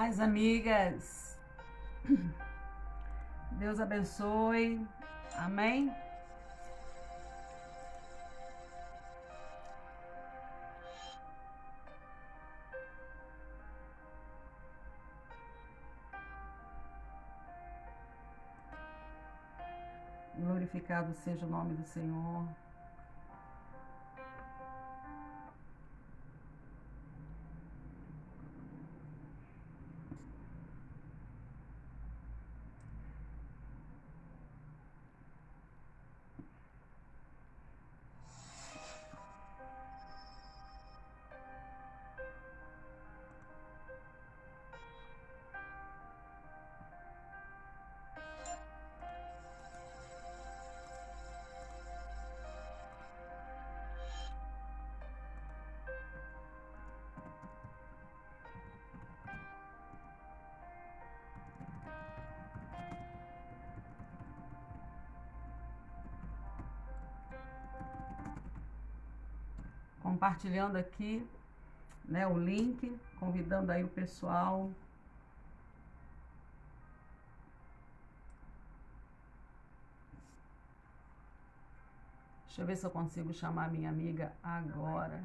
Paz, amigas. Deus abençoe. Amém? Glorificado seja o nome do Senhor. Compartilhando aqui, né, o link, convidando aí o pessoal. Deixa eu ver se eu consigo chamar minha amiga agora.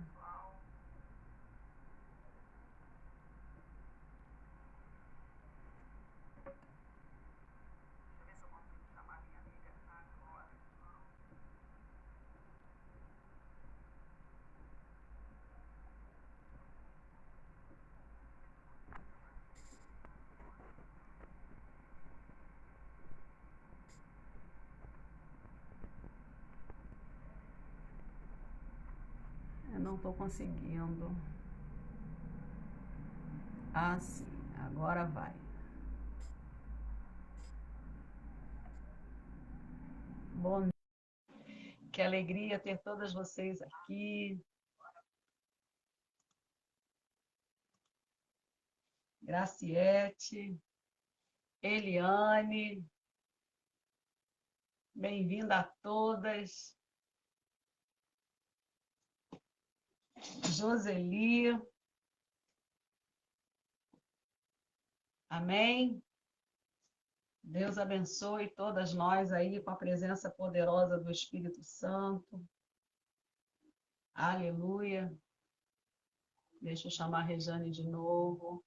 Eu não estou conseguindo. Ah, sim. Agora vai. Bom dia. Que alegria ter todas vocês aqui. Graciete, Eliane, bem-vinda a todas. Joseli, amém? Deus abençoe todas nós aí com a presença poderosa do Espírito Santo. Aleluia. Deixa eu chamar a Rejane de novo.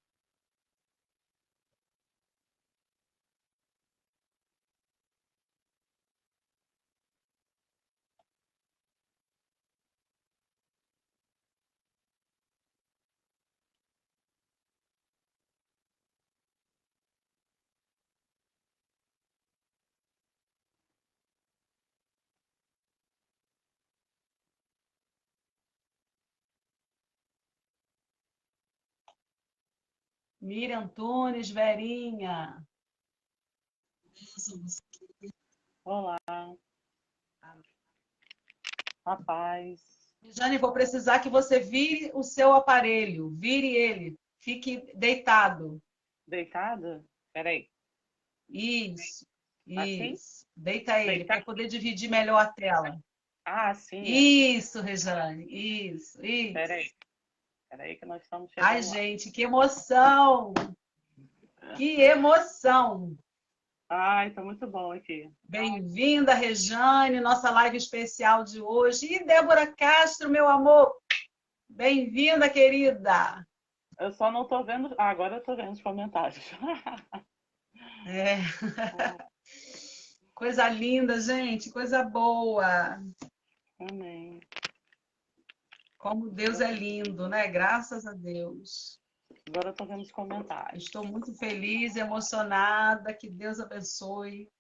Miriam Antunes, Verinha. Olá. A paz. Rejane, vou precisar que você vire o seu aparelho. Vire ele. Fique deitado. Deitada? Peraí. Isso. Assim? Isso. Deita ele para Deitar? poder dividir melhor a tela. Ah, sim, assim. Isso, Rejane. Isso. Peraí. Peraí que nós estamos Ai, chegando lá. gente, que emoção! Que emoção! Ai, tá muito bom aqui. Bem-vinda, Rejane, nossa live especial de hoje. E Débora Castro, meu amor, bem-vinda, querida. Eu só não tô vendo. Ah, agora eu tô vendo os comentários. É. Coisa linda, gente, coisa boa. Amém. Como Deus é lindo, né? Graças a Deus. Agora eu tô vendo os comentários. Estou muito feliz, emocionada. Que Deus abençoe.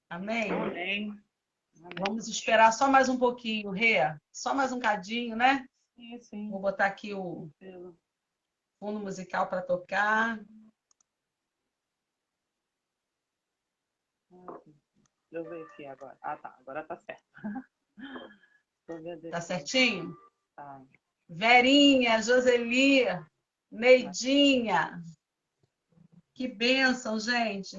Amém? Amém. Vamos esperar só mais um pouquinho, Rê. Só mais um cadinho, né? Sim, sim. Vou botar aqui o fundo musical para tocar. Deixa eu ver aqui agora. Ah, tá. Agora tá certo. Tá certinho? Tá. Verinha, Joseli, Neidinha. Que bênção, gente.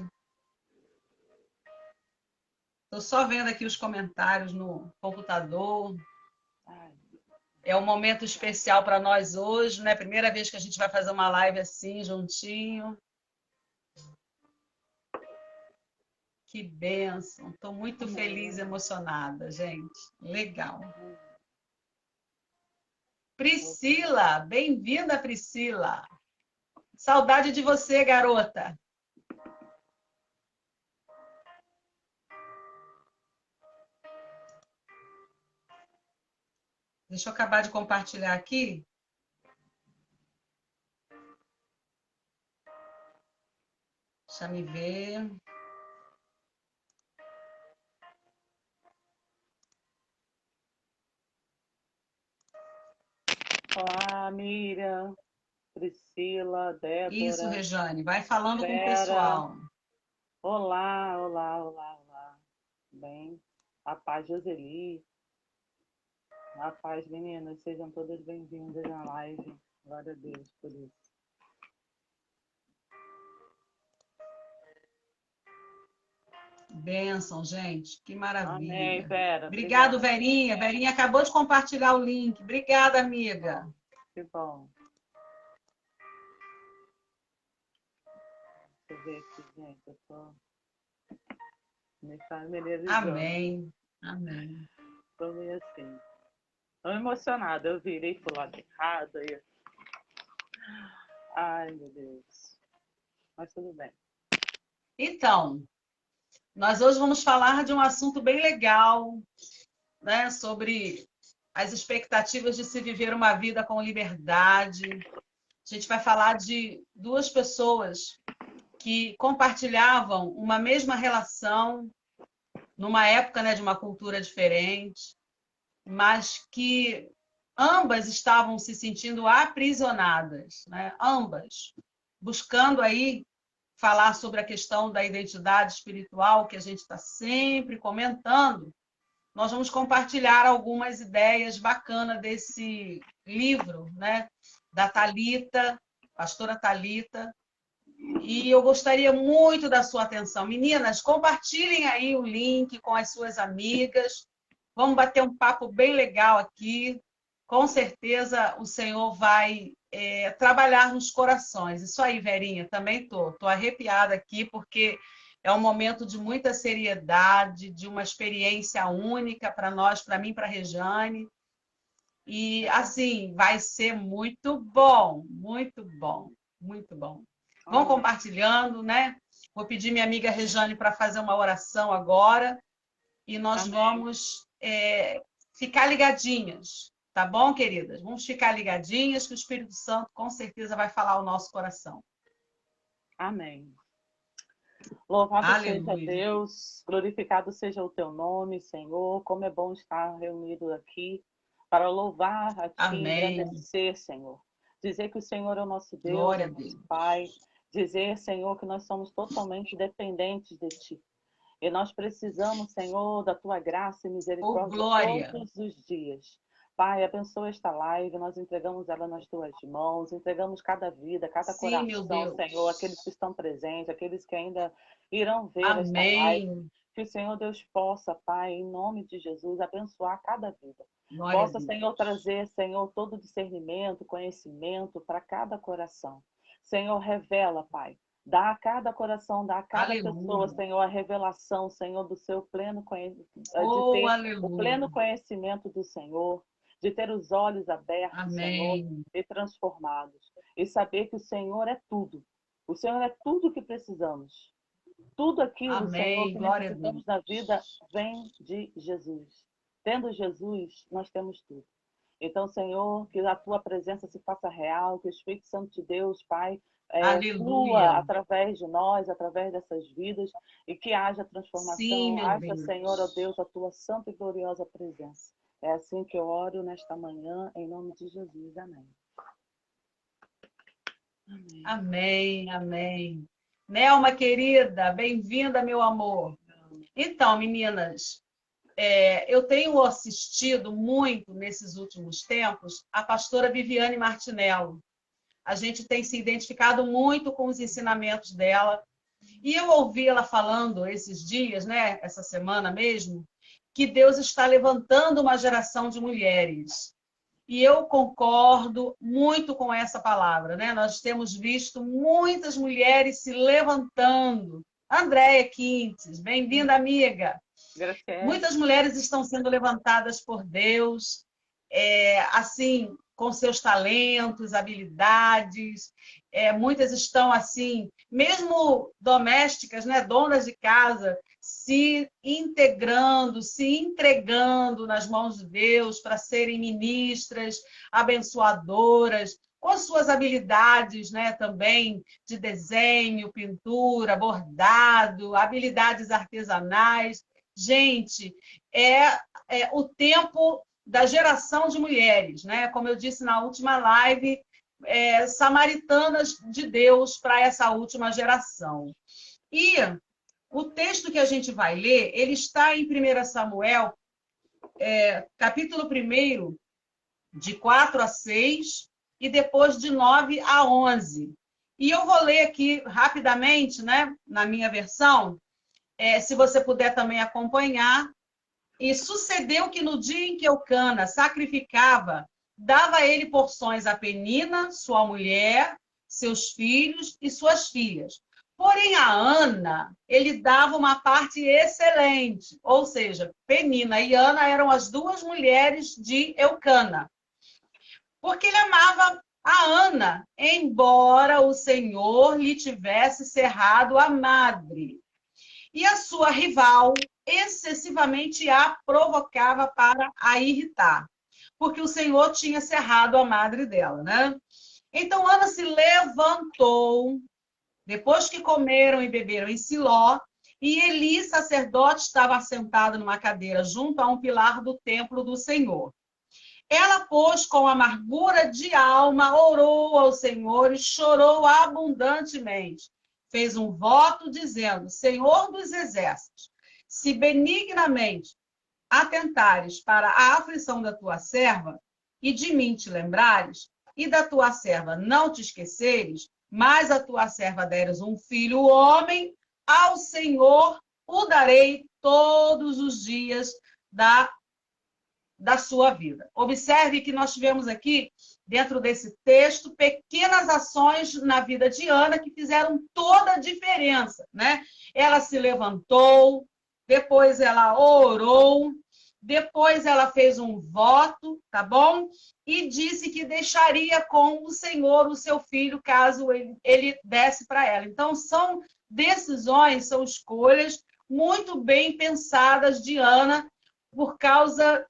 Estou só vendo aqui os comentários no computador. É um momento especial para nós hoje, né? Primeira vez que a gente vai fazer uma live assim, juntinho. Que bênção. Estou muito feliz e emocionada, gente. Legal. Priscila, bem-vinda, Priscila. Saudade de você, garota. Deixa eu acabar de compartilhar aqui. Deixa eu me ver. Olá, Miriam, Priscila, Débora. Isso, Rejane. Vai falando com o Vera. pessoal. Olá, olá, olá, olá. Bem, a paz, Joseli. A paz, meninas. Sejam todas bem-vindas na live. Glória a Deus por isso. Bênção, gente. Que maravilha. Amém, Vera. Obrigado, Obrigada. Verinha. Verinha acabou de compartilhar o link. Obrigada, amiga. Que bom. Deixa eu ver aqui, gente. Eu tô me familiarizando. Amém. Amém. Tô meio assim. Tô emocionada. Eu virei pro lado errado. Aí... Ai, meu Deus. Mas tudo bem. Então, nós hoje vamos falar de um assunto bem legal, né? Sobre as expectativas de se viver uma vida com liberdade. A gente vai falar de duas pessoas que compartilhavam uma mesma relação numa época, né, de uma cultura diferente, mas que ambas estavam se sentindo aprisionadas, né? Ambas buscando aí falar sobre a questão da identidade espiritual, que a gente está sempre comentando. Nós vamos compartilhar algumas ideias bacanas desse livro, né? Da Thalita, pastora Thalita. E eu gostaria muito da sua atenção. Meninas, compartilhem aí o link com as suas amigas. Vamos bater um papo bem legal aqui. Com certeza o Senhor vai trabalhar nos corações. Isso aí, Verinha, também estou. Estou arrepiada aqui, porque é um momento de muita seriedade, de uma experiência única para nós, para mim, para a Rejane. E, assim, vai ser muito bom, muito bom, muito bom. Vão compartilhando, né? Vou pedir minha amiga Rejane para fazer uma oração agora e nós vamos ficar ligadinhas, tá bom, queridas? Vamos ficar ligadinhas que o Espírito Santo com certeza vai falar ao nosso coração. Amém. Louvado Aleluia. seja Deus, glorificado seja o teu nome, Senhor. Como é bom estar reunido aqui para louvar a ti, Amém. agradecer, Senhor. Dizer que o Senhor é o nosso Deus, Glória é a o Deus. nosso Pai. Dizer, Senhor, que nós somos totalmente dependentes de ti. E nós precisamos, Senhor, da tua graça e misericórdia glória. todos os dias. Pai, abençoa esta live, nós entregamos ela nas tuas mãos, entregamos cada vida, cada Sim, meu coração, Deus. Senhor, aqueles que estão presentes, aqueles que ainda irão ver esta Amém. live. Que o Senhor Deus possa, Pai, em nome de Jesus, abençoar cada vida. Glória a Possa, Deus. Senhor, trazer, Senhor, todo discernimento, conhecimento para cada coração. Senhor, revela, Pai. Dá a cada coração, dá a cada Aleluia. pessoa, Senhor, a revelação, Senhor, do seu pleno conhecimento, de ter Aleluia. o pleno conhecimento do Senhor, de ter os olhos abertos, Amém. Senhor, e transformados. E saber que o Senhor é tudo. O Senhor é tudo que precisamos. Tudo aquilo, Amém. Senhor, que Glória necessitamos na vida vem de Jesus. Tendo Jesus, nós temos tudo. Então, Senhor, que a tua presença se faça real, que o Espírito Santo de Deus, Pai, flua através de nós, através dessas vidas, e que haja transformação, Sim, haja, Senhor, ó Deus, a tua santa e gloriosa presença. É assim que eu oro nesta manhã, em nome de Jesus. Amém. Amém. Amém, amém. Nelma, querida, bem-vinda, meu amor. Então, meninas, eu tenho assistido muito nesses últimos tempos a pastora Viviane Martinello. A gente tem se identificado muito com os ensinamentos dela. E eu ouvi ela falando esses dias, né, essa semana mesmo, que Deus está levantando uma geração de mulheres. E eu concordo muito com essa palavra, né? Nós temos visto muitas mulheres se levantando. Andréia Quintes, bem-vinda, amiga. Gracias. Muitas mulheres estão sendo levantadas por Deus, assim, com seus talentos, habilidades. Muitas estão assim, mesmo domésticas, né, donas de casa, se integrando, se entregando nas mãos de Deus para serem ministras, abençoadoras, com as suas habilidades, né, também de desenho, pintura, bordado, habilidades artesanais. Gente, é o tempo da geração de mulheres, né? Como eu disse na última live, samaritanas de Deus para essa última geração. E o texto que a gente vai ler, ele está em 1 Samuel, capítulo 1, de 4 a 6, e depois de 9 a 11. E eu vou ler aqui rapidamente, né, na minha versão, se você puder também acompanhar. E sucedeu que no dia em que Eucana sacrificava, dava ele porções a Penina, sua mulher, seus filhos e suas filhas. Porém, a Ana, ele dava uma parte excelente, ou seja, Penina e Ana eram as duas mulheres de Eucana. Porque ele amava a Ana, embora o Senhor lhe tivesse cerrado a madre. E a sua rival excessivamente a provocava para a irritar, porque o Senhor tinha cerrado a madre dela, né? Então Ana se levantou, depois que comeram e beberam em Siló, e Eli, sacerdote, estava sentado numa cadeira junto a um pilar do templo do Senhor. Ela, pois, com amargura de alma, orou ao Senhor e chorou abundantemente. Fez um voto dizendo: Senhor dos exércitos, se benignamente atentares para a aflição da tua serva, e de mim te lembrares, e da tua serva não te esqueceres, mas a tua serva deres um filho homem, ao Senhor o darei todos os dias da sua vida. Observe que nós tivemos aqui, dentro desse texto, pequenas ações na vida de Ana que fizeram toda a diferença, né? Ela se levantou, depois ela orou, depois ela fez um voto, tá bom? E disse que deixaria com o Senhor o seu filho, caso ele desse para ela. Então, são decisões, são escolhas muito bem pensadas de Ana, por causa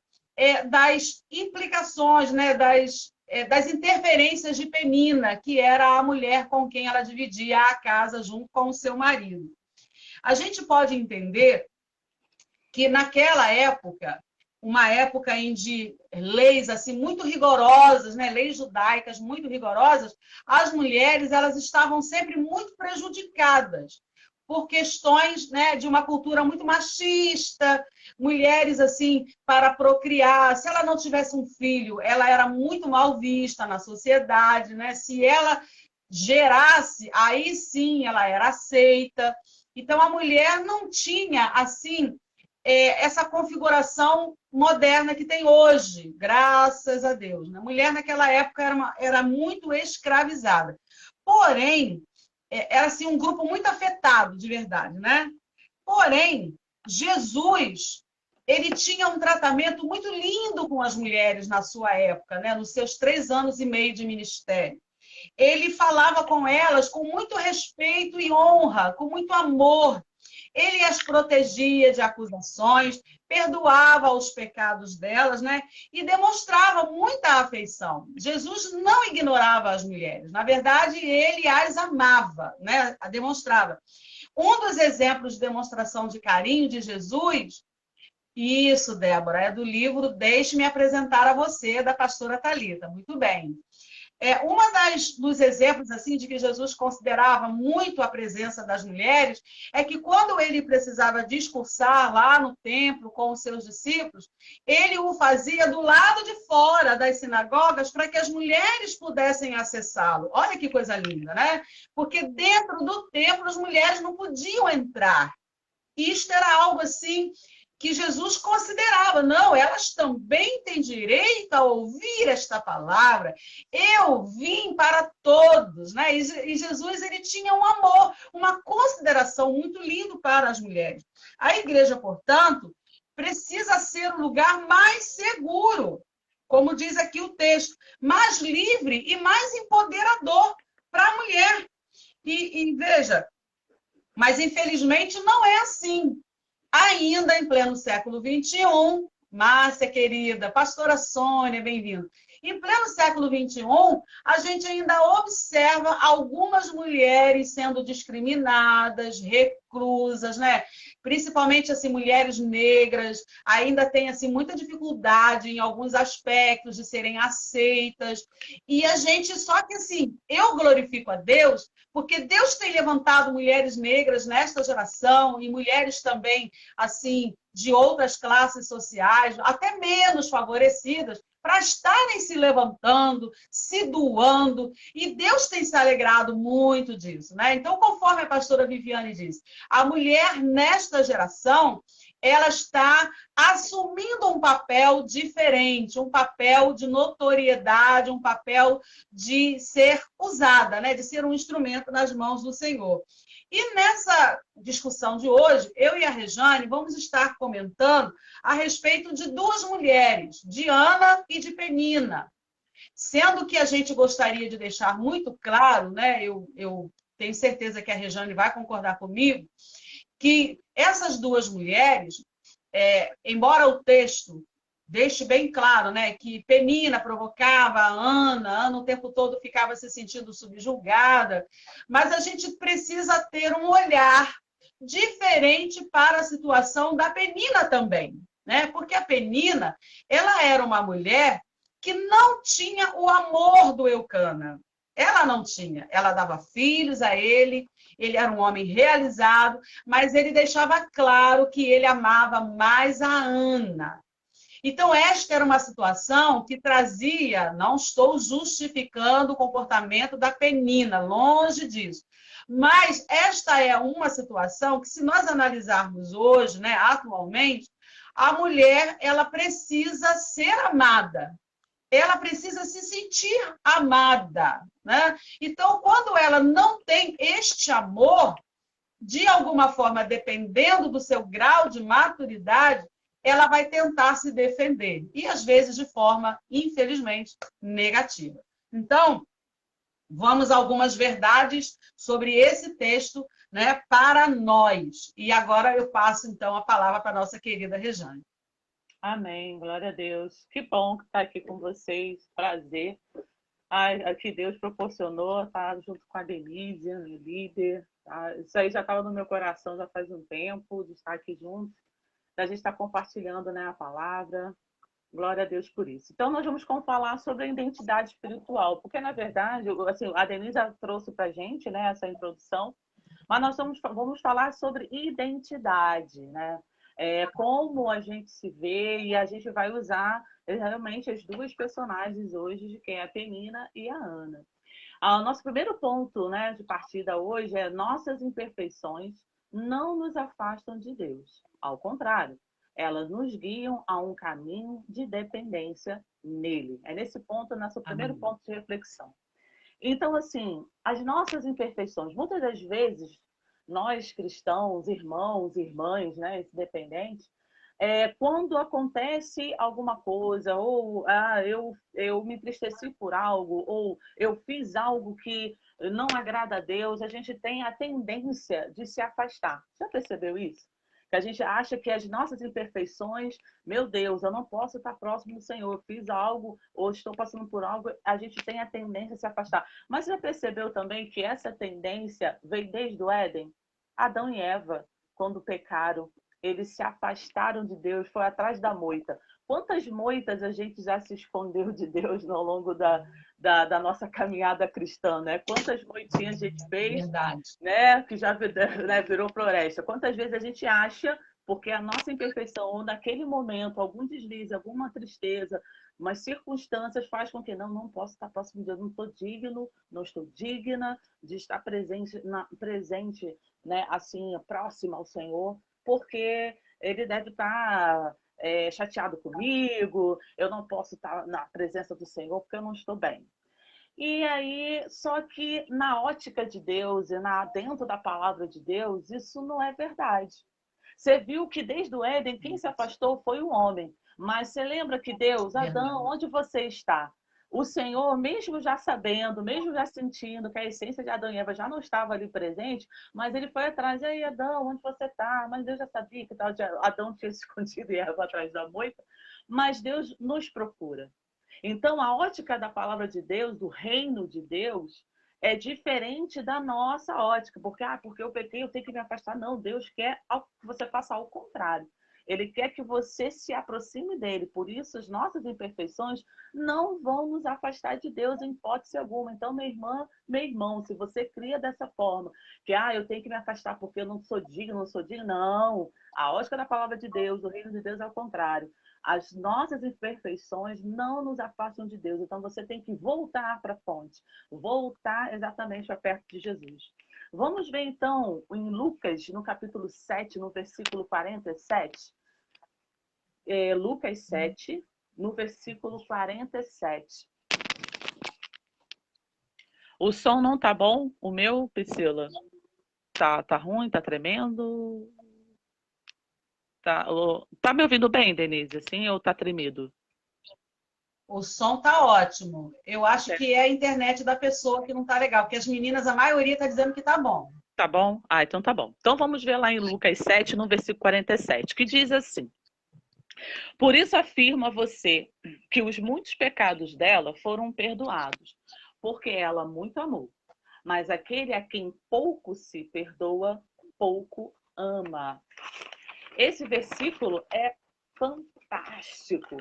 das implicações, né, das interferências de Penina, que era a mulher com quem ela dividia a casa junto com o seu marido. A gente pode entender que naquela época, uma época de leis assim muito rigorosas, né, leis judaicas muito rigorosas, as mulheres elas estavam sempre muito prejudicadas por questões, né, de uma cultura muito machista, mulheres assim para procriar. Se ela não tivesse um filho, ela era muito mal vista na sociedade, né? Se ela gerasse, aí sim ela era aceita. Então a mulher não tinha assim essa configuração moderna que tem hoje, graças a Deus. A mulher naquela época era muito escravizada. Porém, era assim, um grupo muito afetado, de verdade, né? Porém, Jesus, ele tinha um tratamento muito lindo com as mulheres na sua época, né? Nos seus 3 anos e meio de ministério. Ele falava com elas com muito respeito e honra, com muito amor. Ele as protegia de acusações, perdoava os pecados delas, né? E demonstrava muita afeição. Jesus não ignorava as mulheres. Na verdade, ele as amava, né? A demonstrava. Um dos exemplos de demonstração de carinho de Jesus, isso, Débora, é do livro Deixe-me Apresentar a Você, da pastora Thalita. Muito bem. Uma dos exemplos assim de que Jesus considerava muito a presença das mulheres é que quando ele precisava discursar lá no templo com os seus discípulos, ele o fazia do lado de fora das sinagogas para que as mulheres pudessem acessá-lo. Olha que coisa linda, né? Porque dentro do templo as mulheres não podiam entrar. Isto era algo assim que Jesus considerava. Não, elas também têm direito a ouvir esta palavra. Eu vim para todos, né? E Jesus, ele tinha um amor, uma consideração muito lindo para as mulheres. A igreja, portanto, precisa ser um lugar mais seguro, como diz aqui o texto, mais livre e mais empoderador para a mulher. E veja, mas infelizmente não é assim. Ainda em pleno século XXI, Márcia, querida, pastora Sônia, bem-vindo. Em pleno século XXI, a gente ainda observa algumas mulheres sendo discriminadas, reclusas, né? Principalmente assim, mulheres negras, ainda tem assim, muita dificuldade em alguns aspectos de serem aceitas. E a gente, só que assim, eu glorifico a Deus, porque Deus tem levantado mulheres negras nesta geração e mulheres também assim, de outras classes sociais, até menos favorecidas, para estarem se levantando, se doando, e Deus tem se alegrado muito disso, né? Então, conforme a pastora Viviane disse, a mulher nesta geração, ela está assumindo um papel diferente, um papel de notoriedade, um papel de ser usada, né? De ser um instrumento nas mãos do Senhor. E nessa discussão de hoje, eu e a Rejane vamos estar comentando a respeito de duas mulheres, de Ana e de Penina. Sendo que a gente gostaria de deixar muito claro, né? Eu tenho certeza que a Rejane vai concordar comigo, que essas duas mulheres, embora o texto deixe bem claro, né, que Penina provocava a Ana o tempo todo ficava se sentindo subjugada, mas a gente precisa ter um olhar diferente para a situação da Penina também, né? Porque a Penina, ela era uma mulher que não tinha o amor do Eucana. Ela não tinha. Ela dava filhos a ele era um homem realizado, mas ele deixava claro que ele amava mais a Ana. Então, esta era uma situação que trazia, não estou justificando o comportamento da Penina, longe disso. Mas esta é uma situação que, se nós analisarmos hoje, né, atualmente, a mulher ela precisa ser amada. Ela precisa se sentir amada, né? Então, quando ela não tem este amor, de alguma forma, dependendo do seu grau de maturidade, ela vai tentar se defender. E, às vezes, de forma, infelizmente, negativa. Então, vamos a algumas verdades sobre esse texto, né, para nós. E agora eu passo, então, a palavra para a nossa querida Rejane. Amém, glória a Deus. Que bom estar aqui com vocês, prazer. Que Deus proporcionou estar junto com a Denise, minha líder. Tá? Isso aí já estava no meu coração já faz um tempo, de estar aqui junto, da gente estar compartilhando, né, a palavra. Glória a Deus por isso. Então, nós vamos falar sobre a identidade espiritual, porque, na verdade, assim, a Denise trouxe para a gente, né, essa introdução, mas nós vamos falar sobre identidade, né? Como a gente se vê, e a gente vai usar realmente as duas personagens hoje, de quem é a Penina e a Ana. O nosso primeiro ponto, né, de partida hoje é: nossas imperfeições não nos afastam de Deus. Ao contrário, elas nos guiam a um caminho de dependência nele. É nesse ponto, nosso primeiro ponto de reflexão. Então, assim, as nossas imperfeições, muitas das vezes, nós cristãos, irmãos, irmãs, né, independentes, quando acontece alguma coisa, ou eu me entristeci por algo, ou eu fiz algo que não agrada a Deus, a gente tem a tendência de se afastar. Já percebeu isso? Que a gente acha que as nossas imperfeições, meu Deus, eu não posso estar próximo do Senhor, eu fiz algo ou estou passando por algo, a gente tem a tendência a se afastar. Mas você já percebeu também que essa tendência veio desde o Éden? Adão e Eva, quando pecaram, eles se afastaram de Deus, foi atrás da moita. Quantas moitas a gente já se escondeu de Deus ao longo da nossa caminhada cristã, né? Quantas moitinhas a gente fez, verdade, né? Que já né, virou floresta. Quantas vezes a gente acha, porque a nossa imperfeição, ou naquele momento, algum deslize, alguma tristeza, umas circunstâncias faz com que não posso estar próximo de Deus, não estou digno, não estou digna de estar presente, né, assim, próxima ao Senhor, porque ele deve estar chateado comigo, eu não posso estar na presença do Senhor porque eu não estou bem. E aí, só que na ótica de Deus e dentro da palavra de Deus, isso não é verdade. Você viu que desde o Éden, quem se afastou foi o homem. Mas você lembra que Deus, Adão, onde você está? O Senhor, mesmo já sabendo, mesmo já sentindo que a essência de Adão e Eva já não estava ali presente, mas ele foi atrás. E aí, Adão, onde você está? Mas Deus já sabia que Adão tinha se escondido e Eva atrás da moita. Mas Deus nos procura. Então, a ótica da palavra de Deus, do reino de Deus, é diferente da nossa ótica, porque eu pequei, eu tenho que me afastar. Não, Deus quer que você faça ao contrário. Ele quer que você se aproxime dele. Por isso, as nossas imperfeições não vão nos afastar de Deus em hipótese alguma. Então, minha irmã, meu irmão, se você cria dessa forma, que eu tenho que me afastar porque eu não sou digno, não sou digno, não. A ótica da palavra de Deus, o reino de Deus é o contrário. As nossas imperfeições não nos afastam de Deus. Então, você tem que voltar para a fonte. Voltar exatamente para perto de Jesus. Vamos ver, então, em Lucas, no capítulo 7, no versículo 47. Lucas 7, no versículo 47. O som não tá bom? O meu, Priscila? Tá ruim? Tá tremendo? Tá me ouvindo bem, Denise, assim, ou tá tremido? O som tá ótimo. Eu acho que é a internet da pessoa que não tá legal, porque as meninas, a maioria tá dizendo que tá bom. Tá bom? Então tá bom. Então vamos ver lá em Lucas 7, no versículo 47, que diz assim: Por isso afirmo a você que os muitos pecados dela foram perdoados, porque ela muito amou. Mas aquele a quem pouco se perdoa, pouco ama. Esse versículo é fantástico,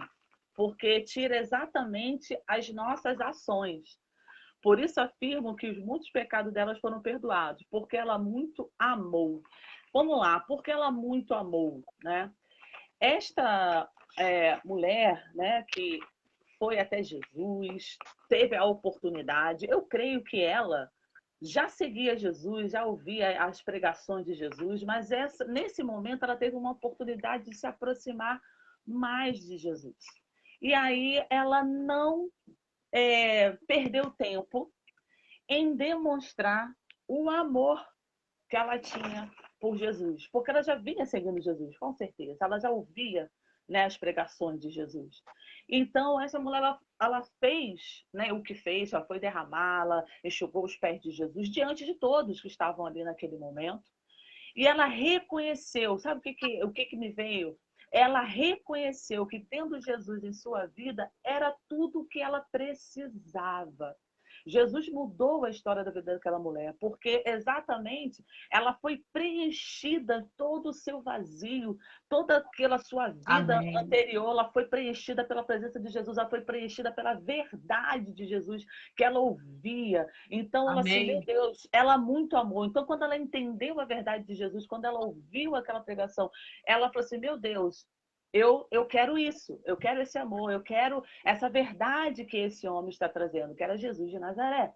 porque tira exatamente as nossas ações. Por isso afirmo que os muitos pecados delas foram perdoados, porque ela muito amou. Vamos lá, porque ela muito amou, né? Esta mulher, né, que foi até Jesus, teve a oportunidade, eu creio que ela já seguia Jesus, já ouvia as pregações de Jesus, mas nesse momento ela teve uma oportunidade de se aproximar mais de Jesus. E aí ela não perdeu tempo em demonstrar o amor que ela tinha por Jesus, porque ela já vinha seguindo Jesus, com certeza, ela já ouvia, né, as pregações de Jesus. Então, essa mulher, ela fez, né, o que fez, ela foi derramá-la, enxugou os pés de Jesus diante de todos que estavam ali naquele momento, e ela reconheceu, sabe o que me veio? Ela reconheceu que tendo Jesus em sua vida, era tudo o que ela precisava. Jesus mudou a história da vida daquela mulher, porque exatamente ela foi preenchida, todo o seu vazio, toda aquela sua vida Amém. anterior, ela foi preenchida pela presença de Jesus, ela foi preenchida pela verdade de Jesus, que ela ouvia. Então, ela assim, meu Deus, ela muito amou. Então, quando ela entendeu a verdade de Jesus, quando ela ouviu aquela pregação, ela falou assim, meu Deus, eu quero isso, eu quero esse amor, eu quero essa verdade que esse homem está trazendo, que era Jesus de Nazaré.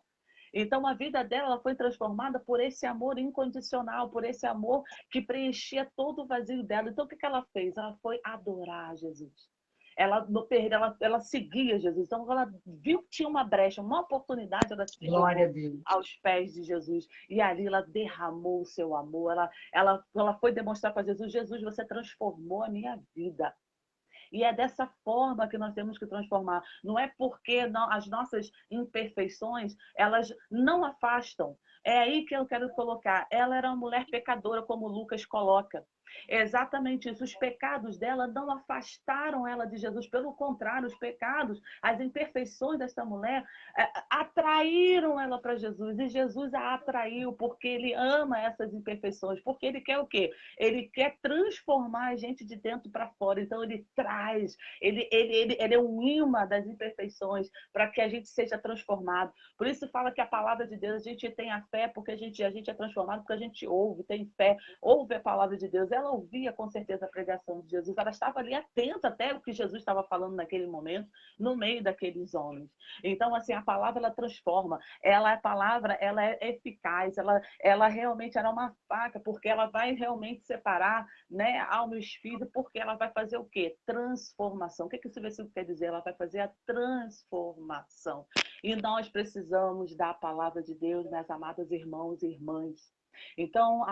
Então, a vida dela foi transformada por esse amor incondicional, por esse amor que preenchia todo o vazio dela. Então, o que ela fez? Ela foi adorar Jesus. Ela seguia Jesus. Então, ela viu que tinha uma brecha, uma oportunidade, ela se jogou aos pés de Jesus. E ali ela derramou o seu amor. Ela foi demonstrar para Jesus: Jesus, você transformou a minha vida. E é dessa forma que nós temos que transformar. Não é porque as nossas imperfeições, elas não afastam. É aí que eu quero colocar. Ela era uma mulher pecadora, como Lucas coloca. É exatamente isso. Os pecados dela não afastaram ela de Jesus. Pelo contrário, os pecados, as imperfeições dessa mulher atraíram ela para Jesus. E Jesus a atraiu porque ele ama essas imperfeições. Porque ele quer o quê? Ele quer transformar a gente de dentro para fora. Então, ele traz, ele é um imã das imperfeições para que a gente seja transformado. Por isso fala que a palavra de Deus, a gente tem a fé porque a gente é transformado porque a gente ouve, tem fé, ouve a palavra de Deus. É ela ouvia com certeza a pregação de Jesus, ela estava ali atenta até o que Jesus estava falando naquele momento, no meio daqueles homens. Então, assim, a palavra, ela transforma, a palavra, ela é eficaz, ela realmente era uma faca, porque ela vai realmente separar, né, alma e espírito, porque ela vai fazer o quê? Transformação. O que esse versículo quer dizer? Ela vai fazer a transformação. E nós precisamos da palavra de Deus, meus amados irmãos e irmãs. Então,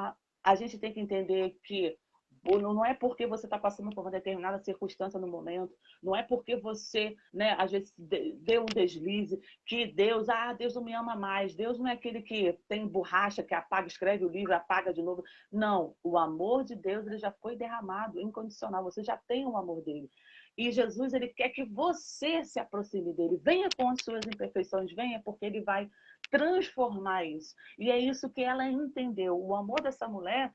a gente tem que entender que não é porque você está passando por uma determinada circunstância no momento, não é porque você, né, às vezes deu um deslize, que Deus não me ama mais. Deus não é aquele que tem borracha, que apaga, escreve o livro, apaga de novo. Não, o amor de Deus, ele já foi derramado, incondicional. Você já tem o amor dele. E Jesus, ele quer que você se aproxime dele. Venha com as suas imperfeições, venha, porque ele vai transformar isso. E é isso que ela entendeu. O amor dessa mulher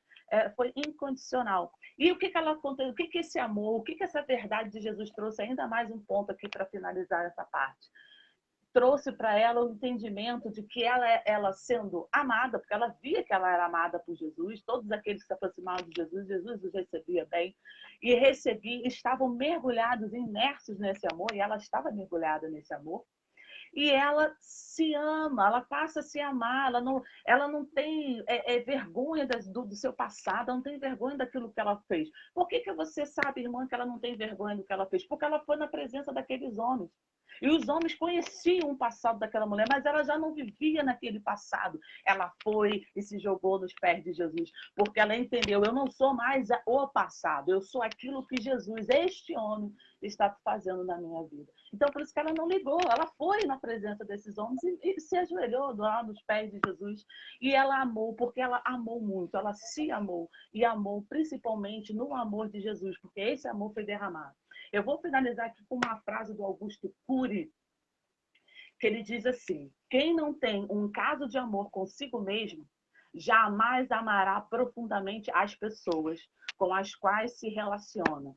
foi incondicional. E o que ela conta, o que esse amor, o que essa verdade de Jesus trouxe? Ainda mais um ponto aqui para finalizar essa parte. Trouxe para ela o entendimento de que ela sendo amada, porque ela via que ela era amada por Jesus, todos aqueles que se aproximavam de Jesus, Jesus os recebia bem, e estavam mergulhados, imersos nesse amor, e ela estava mergulhada nesse amor. E ela se ama, ela passa a se amar, ela não tem vergonha do seu passado, ela não tem vergonha daquilo que ela fez. Por que você sabe, irmã, que ela não tem vergonha do que ela fez? Porque ela foi na presença daqueles homens. E os homens conheciam o passado daquela mulher, mas ela já não vivia naquele passado. Ela foi e se jogou nos pés de Jesus, porque ela entendeu, eu não sou mais o passado, eu sou aquilo que Jesus, este homem, está fazendo na minha vida. Então, por isso que ela não ligou, ela foi na presença desses homens e se ajoelhou lá nos pés de Jesus. E ela amou, porque ela amou muito, ela se amou, e amou principalmente no amor de Jesus, porque esse amor foi derramado. Eu vou finalizar aqui com uma frase do Augusto Cury, que ele diz assim: quem não tem um caso de amor consigo mesmo, jamais amará profundamente as pessoas com as quais se relaciona.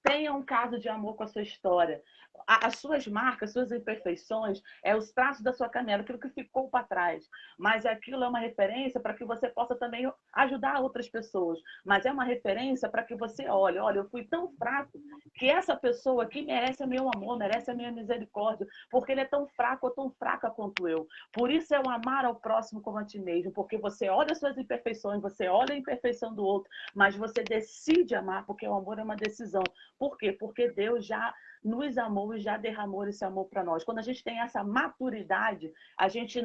Tenha um caso de amor com a sua história. As suas marcas, suas imperfeições, os traços da sua caminhada, aquilo que ficou para trás. Mas aquilo é uma referência para que você possa também ajudar outras pessoas. Mas é uma referência para que você olhe, olha, eu fui tão fraco que essa pessoa aqui merece o meu amor, merece a minha misericórdia, porque ele é tão fraco ou tão fraca quanto eu. Por isso é o amar ao próximo como a ti mesmo, porque você olha as suas imperfeições, você olha a imperfeição do outro, mas você decide amar, porque o amor é uma decisão. Por quê? Porque Deus já nos amou e já derramou esse amor para nós. Quando a gente tem essa maturidade, a gente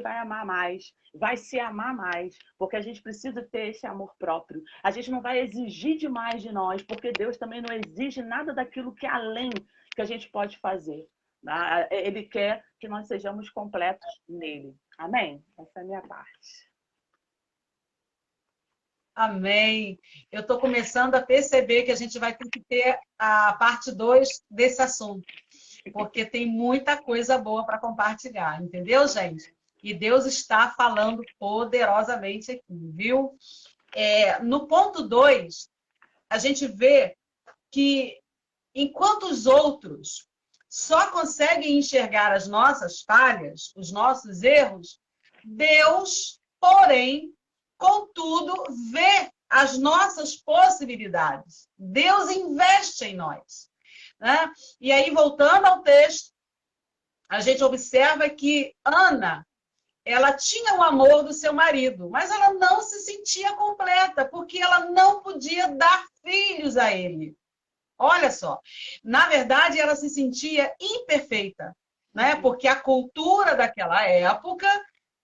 vai amar mais, vai se amar mais, porque a gente precisa ter esse amor próprio. A gente não vai exigir demais de nós, porque Deus também não exige nada daquilo que é além que a gente pode fazer. Ele quer que nós sejamos completos nele. Amém? Essa é a minha parte. Amém. Eu estou começando a perceber que a gente vai ter que ter a parte 2 desse assunto, porque tem muita coisa boa para compartilhar, entendeu, gente? E Deus está falando poderosamente aqui, viu? No ponto 2, a gente vê que enquanto os outros só conseguem enxergar as nossas falhas, os nossos erros, Deus, porém, contudo, vê as nossas possibilidades. Deus investe em nós, né? E aí, voltando ao texto, a gente observa que Ana, ela tinha o amor do seu marido, mas ela não se sentia completa, porque ela não podia dar filhos a ele. Olha só, na verdade, ela se sentia imperfeita, né? Porque a cultura daquela época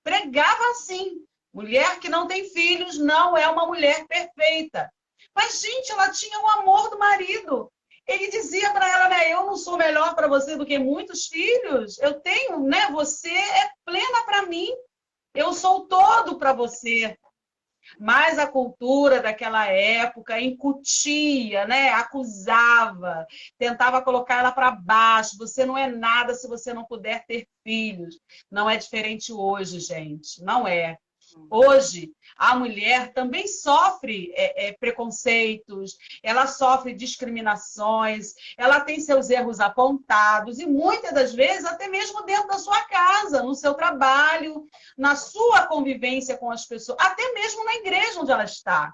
pregava assim: mulher que não tem filhos não é uma mulher perfeita. Mas, gente, ela tinha o amor do marido. Ele dizia para ela, né? Eu não sou melhor para você do que muitos filhos. Eu tenho, né? Você é plena para mim. Eu sou todo para você. Mas a cultura daquela época incutia, né? Acusava, tentava colocar ela para baixo. Você não é nada se você não puder ter filhos. Não é diferente hoje, gente. Não é. Hoje, a mulher também sofre preconceitos, ela sofre discriminações, ela tem seus erros apontados e muitas das vezes até mesmo dentro da sua casa, no seu trabalho, na sua convivência com as pessoas, até mesmo na igreja onde ela está.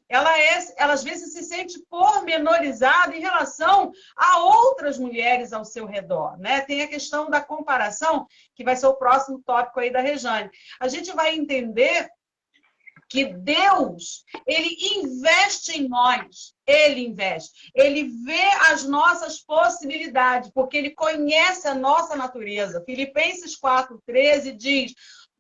ela às vezes se sente pormenorizada em relação a outras mulheres ao seu redor, né? Tem a questão da comparação, que vai ser o próximo tópico aí da Rejane. A gente vai entender que Deus, ele investe em nós, ele investe, ele vê as nossas possibilidades, porque ele conhece a nossa natureza. Filipenses 4,13 diz: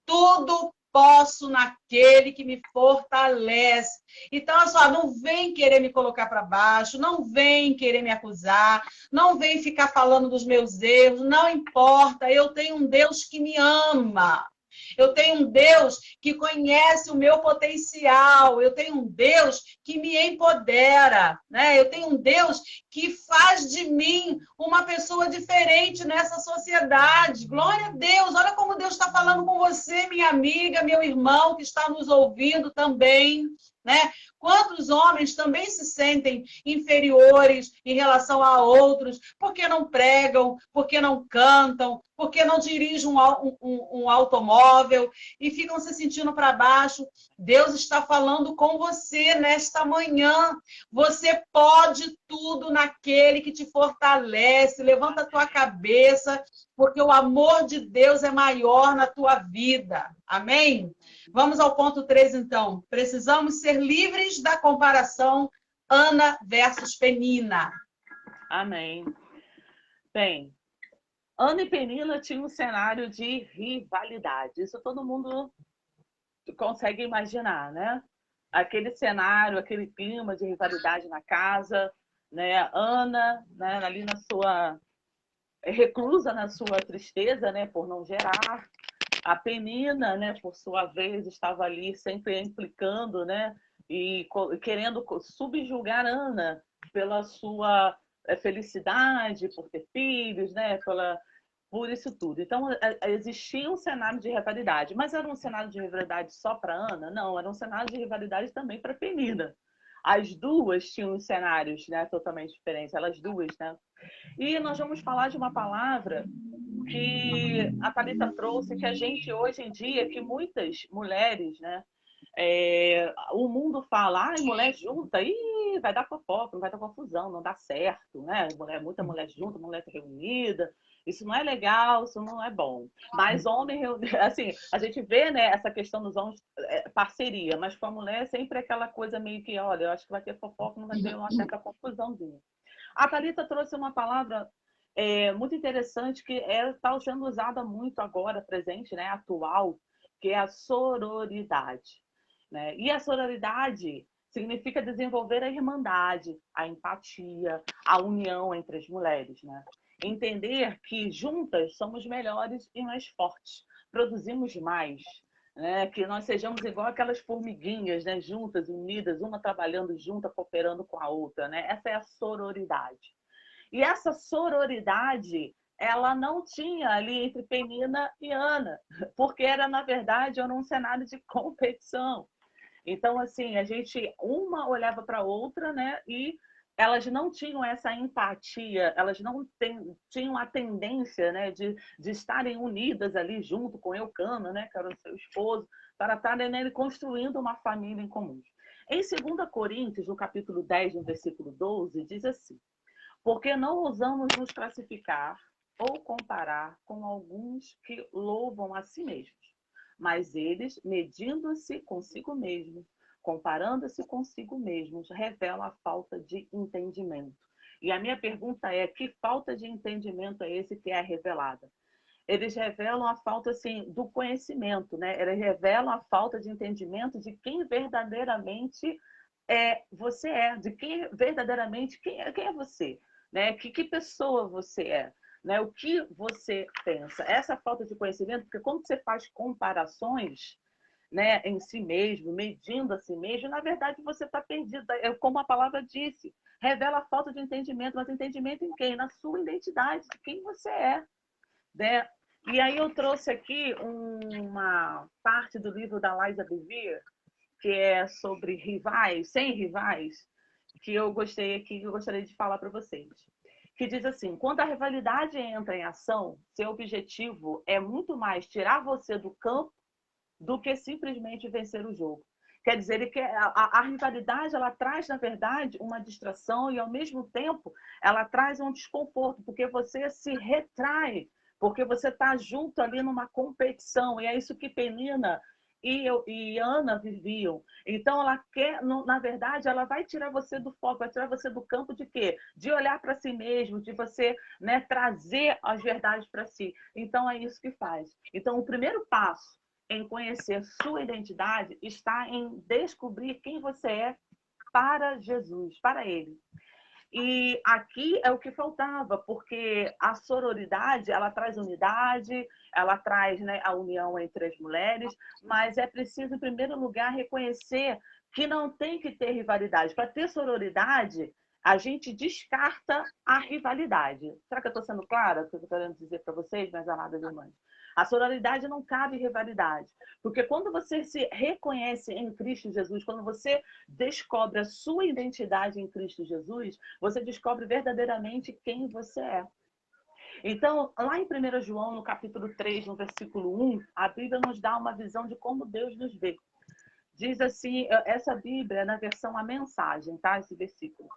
tudo posso naquele que me fortalece. Então, olha só, não vem querer me colocar para baixo, não vem querer me acusar, não vem ficar falando dos meus erros, não importa, eu tenho um Deus que me ama. Eu tenho um Deus que conhece o meu potencial. Eu tenho um Deus que me empodera, né? Eu tenho um Deus que faz de mim uma pessoa diferente nessa sociedade. Glória a Deus. Olha como Deus está falando com você, minha amiga, meu irmão, que está nos ouvindo também, né? Quantos homens também se sentem inferiores em relação a outros, porque não pregam, porque não cantam, porque não dirigem um automóvel e ficam se sentindo para baixo. Deus está falando com você nesta manhã. Você pode tudo naquele que te fortalece. Levanta a tua cabeça, porque o amor de Deus é maior na tua vida. Amém? Vamos ao ponto 3, então. Precisamos ser livres da comparação Ana versus Penina. Amém. Bem, Ana e Penina tinham um cenário de rivalidade. Isso todo mundo consegue imaginar, né? Aquele cenário, aquele clima de rivalidade na casa, né? Ana, né, ali na sua reclusa na sua tristeza, né, por não gerar. A Penina, né, por sua vez, estava ali sempre implicando, né, e querendo subjugar Ana pela sua felicidade, por ter filhos, né, por isso tudo. Então, existia um cenário de rivalidade, mas era um cenário de rivalidade só para Ana? Não, era um cenário de rivalidade também para Penina. As duas tinham cenários, né, totalmente diferentes, elas duas, né? E nós vamos falar de uma palavra que a Thalita trouxe, que a gente hoje em dia, que muitas mulheres, né, o mundo fala, ai, mulher junta, ih, vai dar fofoca, não vai dar confusão, não dá certo, né? Muita mulher junta, mulher reunida, isso não é legal, isso não é bom. Mas homem, assim, a gente vê, né, essa questão dos homens, parceria, mas com a mulher é sempre aquela coisa meio que, olha, eu acho que vai ter fofoca, não vai ter uma certa confusãozinha. A Thalita trouxe uma palavra muito interessante que está sendo usada muito agora, presente, né, atual, que é a sororidade. Né? E a sororidade significa desenvolver a irmandade, a empatia, a união entre as mulheres. Né? Entender que juntas somos melhores e mais fortes, produzimos mais. Né? Que nós sejamos igual aquelas formiguinhas, né? Juntas, unidas, uma trabalhando junta, cooperando com a outra. Né? Essa é a sororidade. E essa sororidade, ela não tinha ali entre Penina e Ana, porque era, na verdade, era um cenário de competição. Então, assim, a gente, uma olhava para a outra, né? E elas não tinham essa empatia, elas não tinham a tendência, né, de estarem unidas ali junto com Eucana, né, que era o seu esposo, para estarem, né, construindo uma família em comum. Em 2 Coríntios, no capítulo 10, no versículo 12, diz assim: porque não ousamos nos classificar ou comparar com alguns que louvam a si mesmos, mas eles, medindo-se consigo mesmos, comparando-se consigo mesmos, revelam a falta de entendimento. E a minha pergunta é: que falta de entendimento é esse que é revelada? Eles revelam a falta, assim, do conhecimento, né? Eles revelam a falta de entendimento de quem verdadeiramente você é, de quem verdadeiramente quem é você, né? Que pessoa você é, né? O que você pensa? Essa falta de conhecimento, porque quando você faz comparações, né, em si mesmo, medindo a si mesmo, na verdade você está perdido. Como a palavra disse, revela a falta de entendimento, mas entendimento em quem? Na sua identidade, de quem você é, né? E aí eu trouxe aqui uma parte do livro da Liza Bevere, que é sobre rivais, sem rivais, que eu gostaria de falar para vocês. Que diz assim: quando a rivalidade entra em ação, seu objetivo é muito mais tirar você do campo do que simplesmente vencer o jogo. Quer dizer, a rivalidade, ela traz, na verdade, uma distração e, ao mesmo tempo, ela traz um desconforto, porque você se retrai, porque você está junto ali numa competição. E é isso que Penina e Ana viviam. Então, ela quer, na verdade, ela vai tirar você do foco, vai tirar você do campo de quê? De olhar para si mesmo, de você, né, trazer as verdades para si. Então, é isso que faz. Então, o primeiro passo em conhecer sua identidade está em descobrir quem você é para Jesus, para Ele. E aqui é o que faltava, porque a sororidade, ela traz unidade, ela traz, né, a união entre as mulheres, mas é preciso, em primeiro lugar, reconhecer que não tem que ter rivalidade. Para ter sororidade, a gente descarta a rivalidade. Será que eu estou sendo clara o que eu estou querendo dizer para vocês, minhas amadas irmãs? A sororidade não cabe rivalidade, porque quando você se reconhece em Cristo Jesus, quando você descobre a sua identidade em Cristo Jesus, você descobre verdadeiramente quem você é. Então, lá em 1 João, no capítulo 3, no versículo 1, a Bíblia nos dá uma visão de como Deus nos vê. Diz assim, essa Bíblia é na versão A Mensagem, tá? Esse versículo.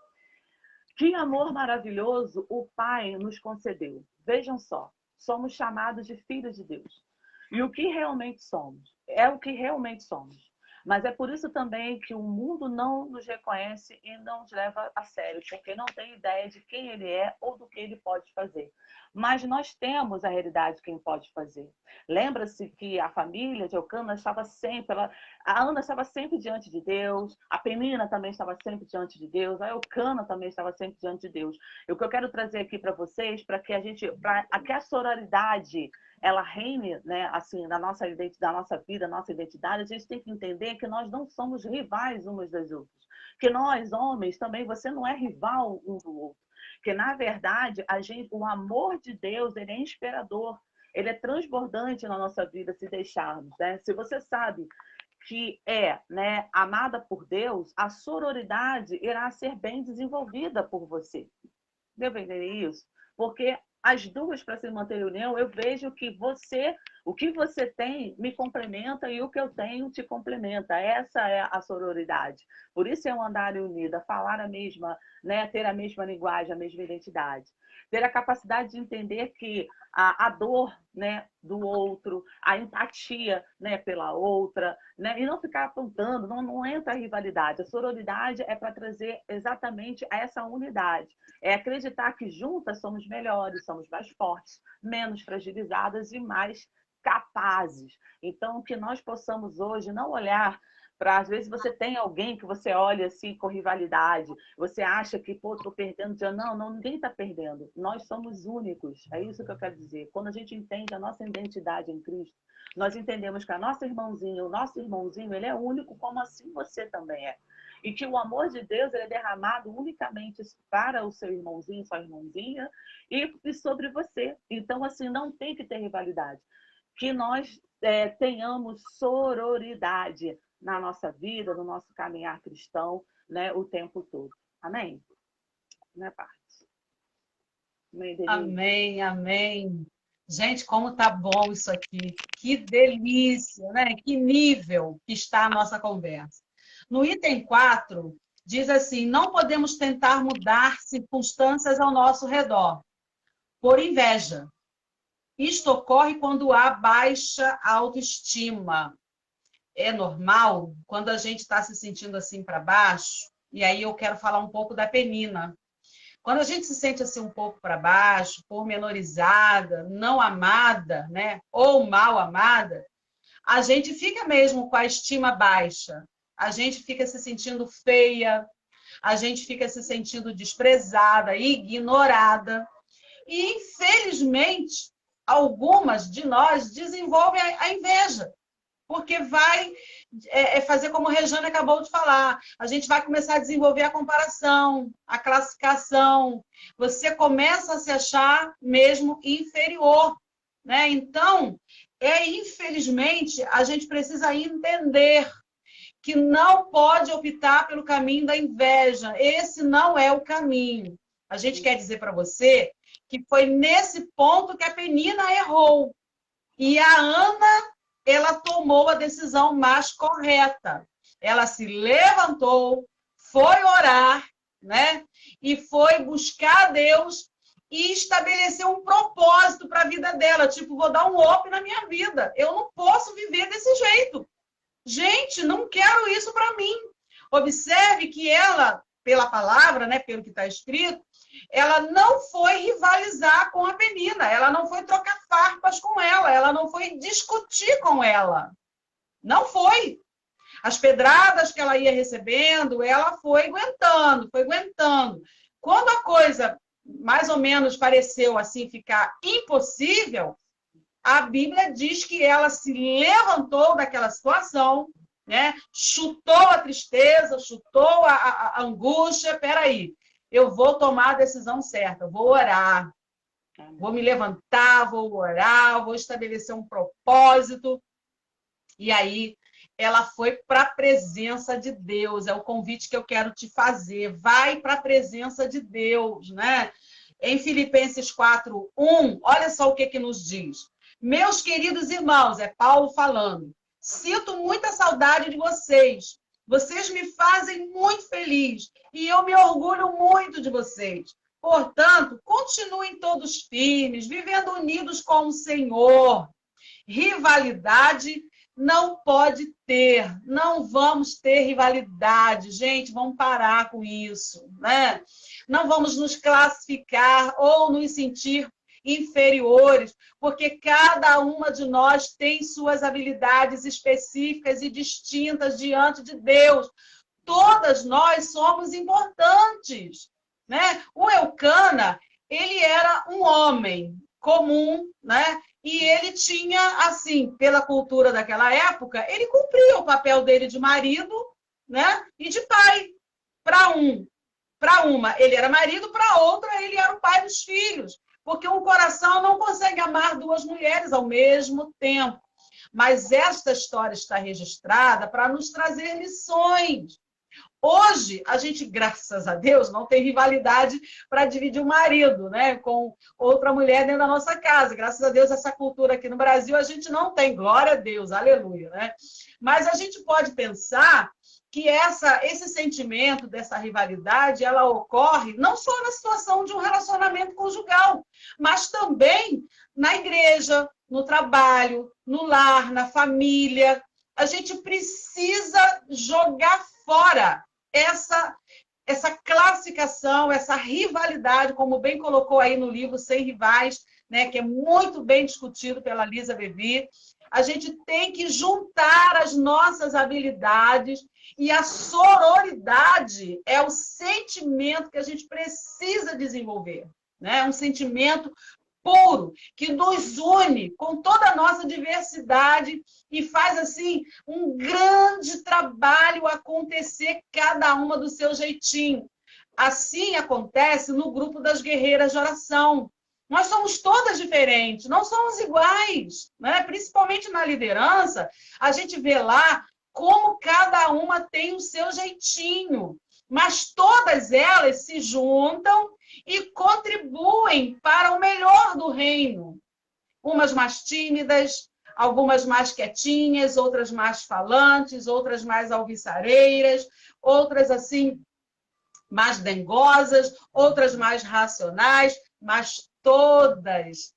Que amor maravilhoso o Pai nos concedeu. Vejam só, somos chamados de filhos de Deus. E o que realmente somos? É o que realmente somos. Mas é por isso também que o mundo não nos reconhece e não nos leva a sério, porque não tem ideia de quem ele é ou do que ele pode fazer. Mas nós temos a realidade de quem pode fazer. Lembra-se que a família de Eucana estava sempre, a Ana estava sempre diante de Deus, a Penina também estava sempre diante de Deus, a Eucana também estava sempre diante de Deus. E o que eu quero trazer aqui para vocês, para que a sororidade ela reine, né, assim, na nossa identidade, da nossa vida, nossa identidade, a gente tem que entender que nós não somos rivais uns das outras. Que nós, homens, também, você não é rival um do outro. Que, na verdade, o amor de Deus, ele é inspirador, ele é transbordante na nossa vida, se deixarmos, né? Se você sabe que é, né, amada por Deus, a sororidade irá ser bem desenvolvida por você. Deu para entender isso? Porque as duas, para se manter em união, eu vejo que o que você tem me complementa e o que eu tenho te complementa. Essa é a sororidade. Por isso é um andar unido, falar a mesma, né, ter a mesma linguagem, a mesma identidade. Ter a capacidade de entender que a dor, né, do outro, a empatia, né, pela outra, né, e não ficar apontando, não entra a rivalidade. A sororidade é para trazer exatamente essa unidade. É acreditar que juntas somos melhores, somos mais fortes, menos fragilizadas e mais capazes. Então, que nós possamos hoje não olhar para, às vezes, você tem alguém que você olha assim com rivalidade, você acha que, pô, estou perdendo. Não, ninguém está perdendo. Nós somos únicos. É isso que eu quero dizer. Quando a gente entende a nossa identidade em Cristo, nós entendemos que a nossa irmãzinha, o nosso irmãozinho, ele é único, como assim você também é. E que o amor de Deus ele é derramado unicamente para o seu irmãozinho, sua irmãzinha, e sobre você. Então, assim, não tem que ter rivalidade. Que nós tenhamos sororidade na nossa vida, no nosso caminhar cristão, né, o tempo todo. Amém? Né, parte? Amém, amém. Gente, como tá bom isso aqui. Que delícia, né? Que nível que está a nossa conversa. No item 4, diz assim, não podemos tentar mudar circunstâncias ao nosso redor, por inveja. Isto ocorre quando há baixa autoestima. É normal quando a gente está se sentindo assim para baixo, e aí eu quero falar um pouco da Penina. Quando a gente se sente assim um pouco para baixo, pormenorizada, não amada, né, ou mal amada, a gente fica mesmo com a estima baixa. A gente fica se sentindo feia, a gente fica se sentindo desprezada, ignorada. E, infelizmente, algumas de nós desenvolvem a inveja, porque vai fazer como a Rejane acabou de falar. A gente vai começar a desenvolver a comparação, a classificação. Você começa a se achar mesmo inferior, né? Então, infelizmente, a gente precisa entender que não pode optar pelo caminho da inveja. Esse não é o caminho. A gente quer dizer para você que foi nesse ponto que a Penina errou. E a Ana, ela tomou a decisão mais correta. Ela se levantou, foi orar, né? E foi buscar a Deus e estabeleceu um propósito para a vida dela. Tipo, vou dar um up na minha vida. Eu não posso viver desse jeito. Gente, não quero isso para mim. Observe que ela, pela palavra, né, pelo que está escrito, ela não foi rivalizar com a Penina, ela não foi trocar farpas com ela não foi discutir com ela. Não foi. As pedradas que ela ia recebendo, ela foi aguentando, foi aguentando. Quando a coisa mais ou menos pareceu assim ficar impossível, a Bíblia diz que ela se levantou daquela situação, né? Chutou a tristeza, chutou a angústia. Peraí, eu vou tomar a decisão certa, vou orar, vou me levantar, vou orar, vou estabelecer um propósito. E aí ela foi para a presença de Deus. É o convite que eu quero te fazer. Vai para a presença de Deus, né? Em Filipenses 4:1, olha só o que nos diz. Meus queridos irmãos, é Paulo falando, sinto muita saudade de vocês. Vocês me fazem muito feliz e eu me orgulho muito de vocês. Portanto, continuem todos firmes, vivendo unidos com o Senhor. Rivalidade não pode ter, não vamos ter rivalidade, gente, vamos parar com isso, né? Não vamos nos classificar ou nos sentir inferiores, porque cada uma de nós tem suas habilidades específicas e distintas diante de Deus. Todas nós somos importantes, né? O Eucana, ele era um homem comum, né? E ele tinha, assim, pela cultura daquela época, ele cumpria o papel dele de marido, né? E de pai. Para uma, ele era marido, para outra, ele era o pai dos filhos. Porque um coração não consegue amar duas mulheres ao mesmo tempo. Mas esta história está registrada para nos trazer lições. Hoje, a gente, graças a Deus, não tem rivalidade para dividir o marido, né, com outra mulher dentro da nossa casa. Graças a Deus, essa cultura aqui no Brasil a gente não tem. Glória a Deus, aleluia, né? Mas a gente pode pensar que esse sentimento dessa rivalidade, ela ocorre não só na situação de um relacionamento conjugal, mas também na igreja, no trabalho, no lar, na família. A gente precisa jogar fora essa classificação, essa rivalidade, como bem colocou aí no livro Sem Rivais, né, que é muito bem discutido pela Lisa Bevi. A gente tem que juntar as nossas habilidades e a sororidade é o sentimento que a gente precisa desenvolver, né? Um sentimento puro, que nos une com toda a nossa diversidade e faz, assim, um grande trabalho acontecer, cada uma do seu jeitinho. Assim acontece no grupo das guerreiras de oração. Nós somos todas diferentes, não somos iguais, né? Principalmente na liderança, a gente vê lá como cada uma tem o seu jeitinho, mas todas elas se juntam e contribuem para o melhor do reino. Umas mais tímidas, algumas mais quietinhas, outras mais falantes, outras mais alviçareiras, outras assim mais dengosas, outras mais racionais, mas todas,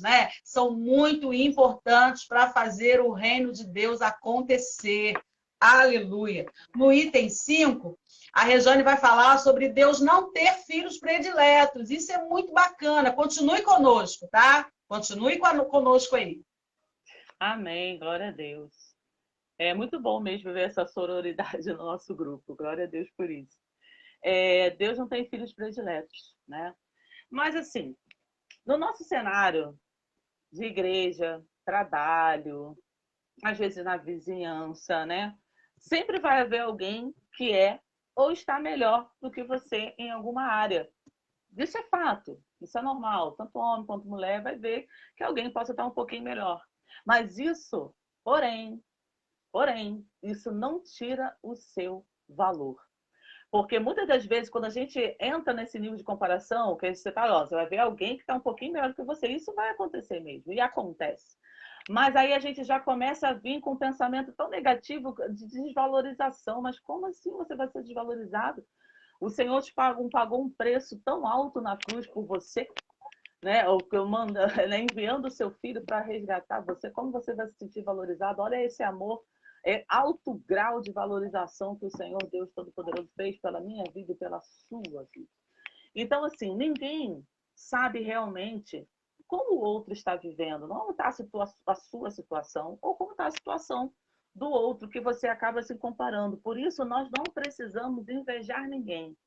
né, são muito importantes para fazer o reino de Deus acontecer. Aleluia. No item 5, a Rejane vai falar sobre Deus não ter filhos prediletos. Isso é muito bacana. Continue conosco, tá? Continue conosco aí. Amém. Glória a Deus. É muito bom mesmo ver essa sororidade no nosso grupo. Glória a Deus por isso. Deus não tem filhos prediletos, né? Mas, assim, no nosso cenário de igreja, trabalho, às vezes na vizinhança, né? Sempre vai haver alguém que é ou está melhor do que você em alguma área. Isso é fato, isso é normal. Tanto homem quanto mulher vai ver que alguém possa estar um pouquinho melhor. Mas isso, porém, isso não tira o seu valor. Porque muitas das vezes, quando a gente entra nesse nível de comparação, que você fala, ó, você vai ver alguém que está um pouquinho melhor do que você, isso vai acontecer mesmo, e acontece. Mas aí a gente já começa a vir com um pensamento tão negativo de desvalorização. Mas como assim você vai ser desvalorizado? O Senhor te pagou um preço tão alto na cruz por você, né? Ou que eu mando, né? Enviando o seu filho para resgatar você. Como você vai se sentir valorizado? Olha esse amor, alto grau de valorização que o Senhor Deus Todo-Poderoso fez pela minha vida e pela sua vida. Então, assim, ninguém sabe realmente como o outro está vivendo, não está a sua situação ou como está a situação do outro que você acaba se comparando. Por isso, nós não precisamos invejar ninguém.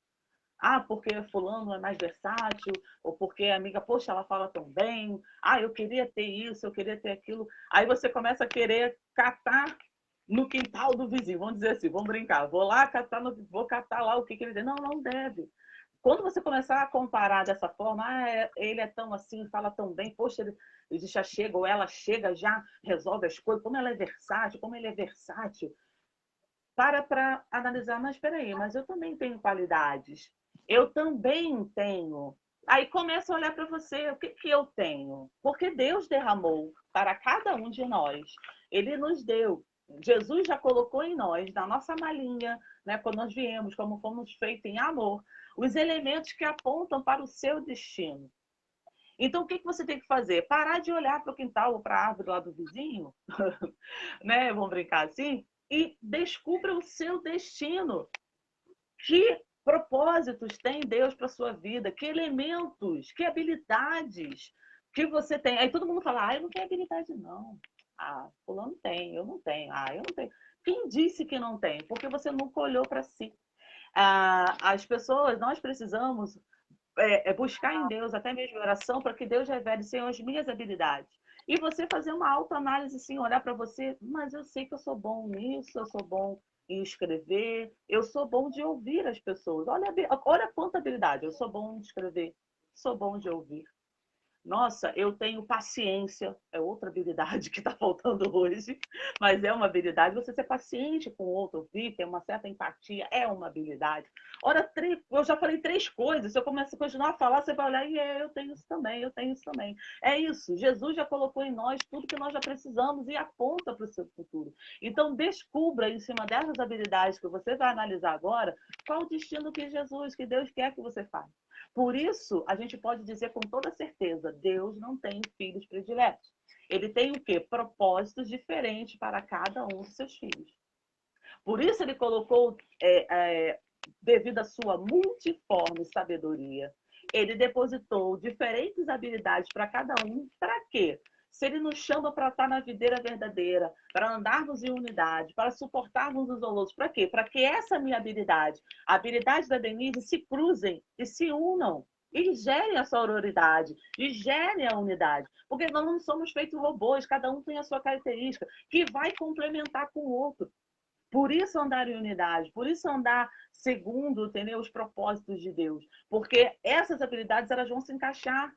Ah, porque fulano é mais versátil, ou porque a amiga, poxa, ela fala tão bem. Ah, eu queria ter isso, eu queria ter aquilo. Aí você começa a querer catar no quintal do vizinho, vamos dizer assim, vamos brincar. Vou lá catar, vou catar lá o que ele tem. Não, não deve. Quando você começar a comparar dessa forma, ele é tão assim, fala tão bem, poxa, ele já chega, ou ela chega, já resolve as coisas, como ela é versátil, como ele é versátil. Para analisar, mas espera aí, mas eu também tenho qualidades. Eu também tenho. Aí começa a olhar para você, o que, que eu tenho? Porque Deus derramou para cada um de nós. Ele nos deu. Jesus já colocou em nós, na nossa malinha, né, quando nós viemos, como fomos feitos em amor, os elementos que apontam para o seu destino. Então, o que, que você tem que fazer? Parar de olhar para o quintal ou para a árvore lá do vizinho, né? Vamos brincar assim, e descubra o seu destino. Que propósitos tem Deus para sua vida? Que elementos, que habilidades que você tem? Aí todo mundo fala, eu não tenho habilidade, não. Ah, fulano tem, eu não tenho. Ah, eu não tenho. Quem disse que não tem? Porque você nunca olhou para si. As pessoas, nós precisamos buscar em Deus, até mesmo oração, para que Deus revele, Senhor, as minhas habilidades. E você fazer uma autoanálise, assim, olhar para você, mas eu sei que eu sou bom nisso, eu sou bom em escrever, eu sou bom de ouvir as pessoas. Olha quanta habilidade, eu sou bom de escrever, sou bom de ouvir. Nossa, eu tenho paciência, é outra habilidade que está faltando hoje, mas é uma habilidade. Você ser paciente com o outro, ouvir, ter uma certa empatia, é uma habilidade. Ora, eu já falei 3 coisas, se eu começar a continuar a falar, você vai olhar e eu tenho isso também, eu tenho isso também. É isso, Jesus já colocou em nós tudo que nós já precisamos e aponta para o seu futuro. Então, descubra, em cima dessas habilidades que você vai analisar agora, qual o destino que Jesus, que Deus quer que você faça. Por isso, a gente pode dizer com toda certeza, Deus não tem filhos prediletos. Ele tem o quê? Propósitos diferentes para cada um dos seus filhos. Por isso ele colocou, devido à sua multiforme sabedoria, ele depositou diferentes habilidades para cada um. Para quê? Se ele nos chama para estar na videira verdadeira, para andarmos em unidade, para suportarmos uns aos outros, para quê? Para que essa minha habilidade, a habilidade da Denise, se cruzem e se unam e gerem a sororidade, e gerem a unidade. Porque nós não somos feitos robôs, cada um tem a sua característica, que vai complementar com o outro. Por isso andar em unidade, por isso andar segundo, entendeu, os propósitos de Deus. Porque essas habilidades elas vão se encaixar.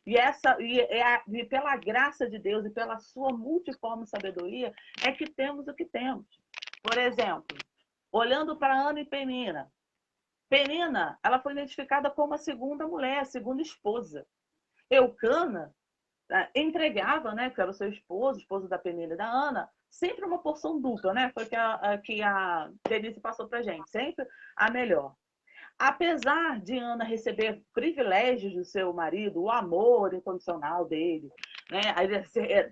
E pela graça de Deus e pela sua multiforme sabedoria é que temos o que temos. Por exemplo, olhando para Ana e Penina. Penina, ela foi identificada como a segunda mulher, a segunda esposa. Eucana entregava, né, que era o seu esposo da Penina e da Ana, sempre uma porção dupla, né? Foi que a Denise passou para gente, sempre a melhor. Apesar de Ana receber privilégios do seu marido, o amor incondicional dele, né,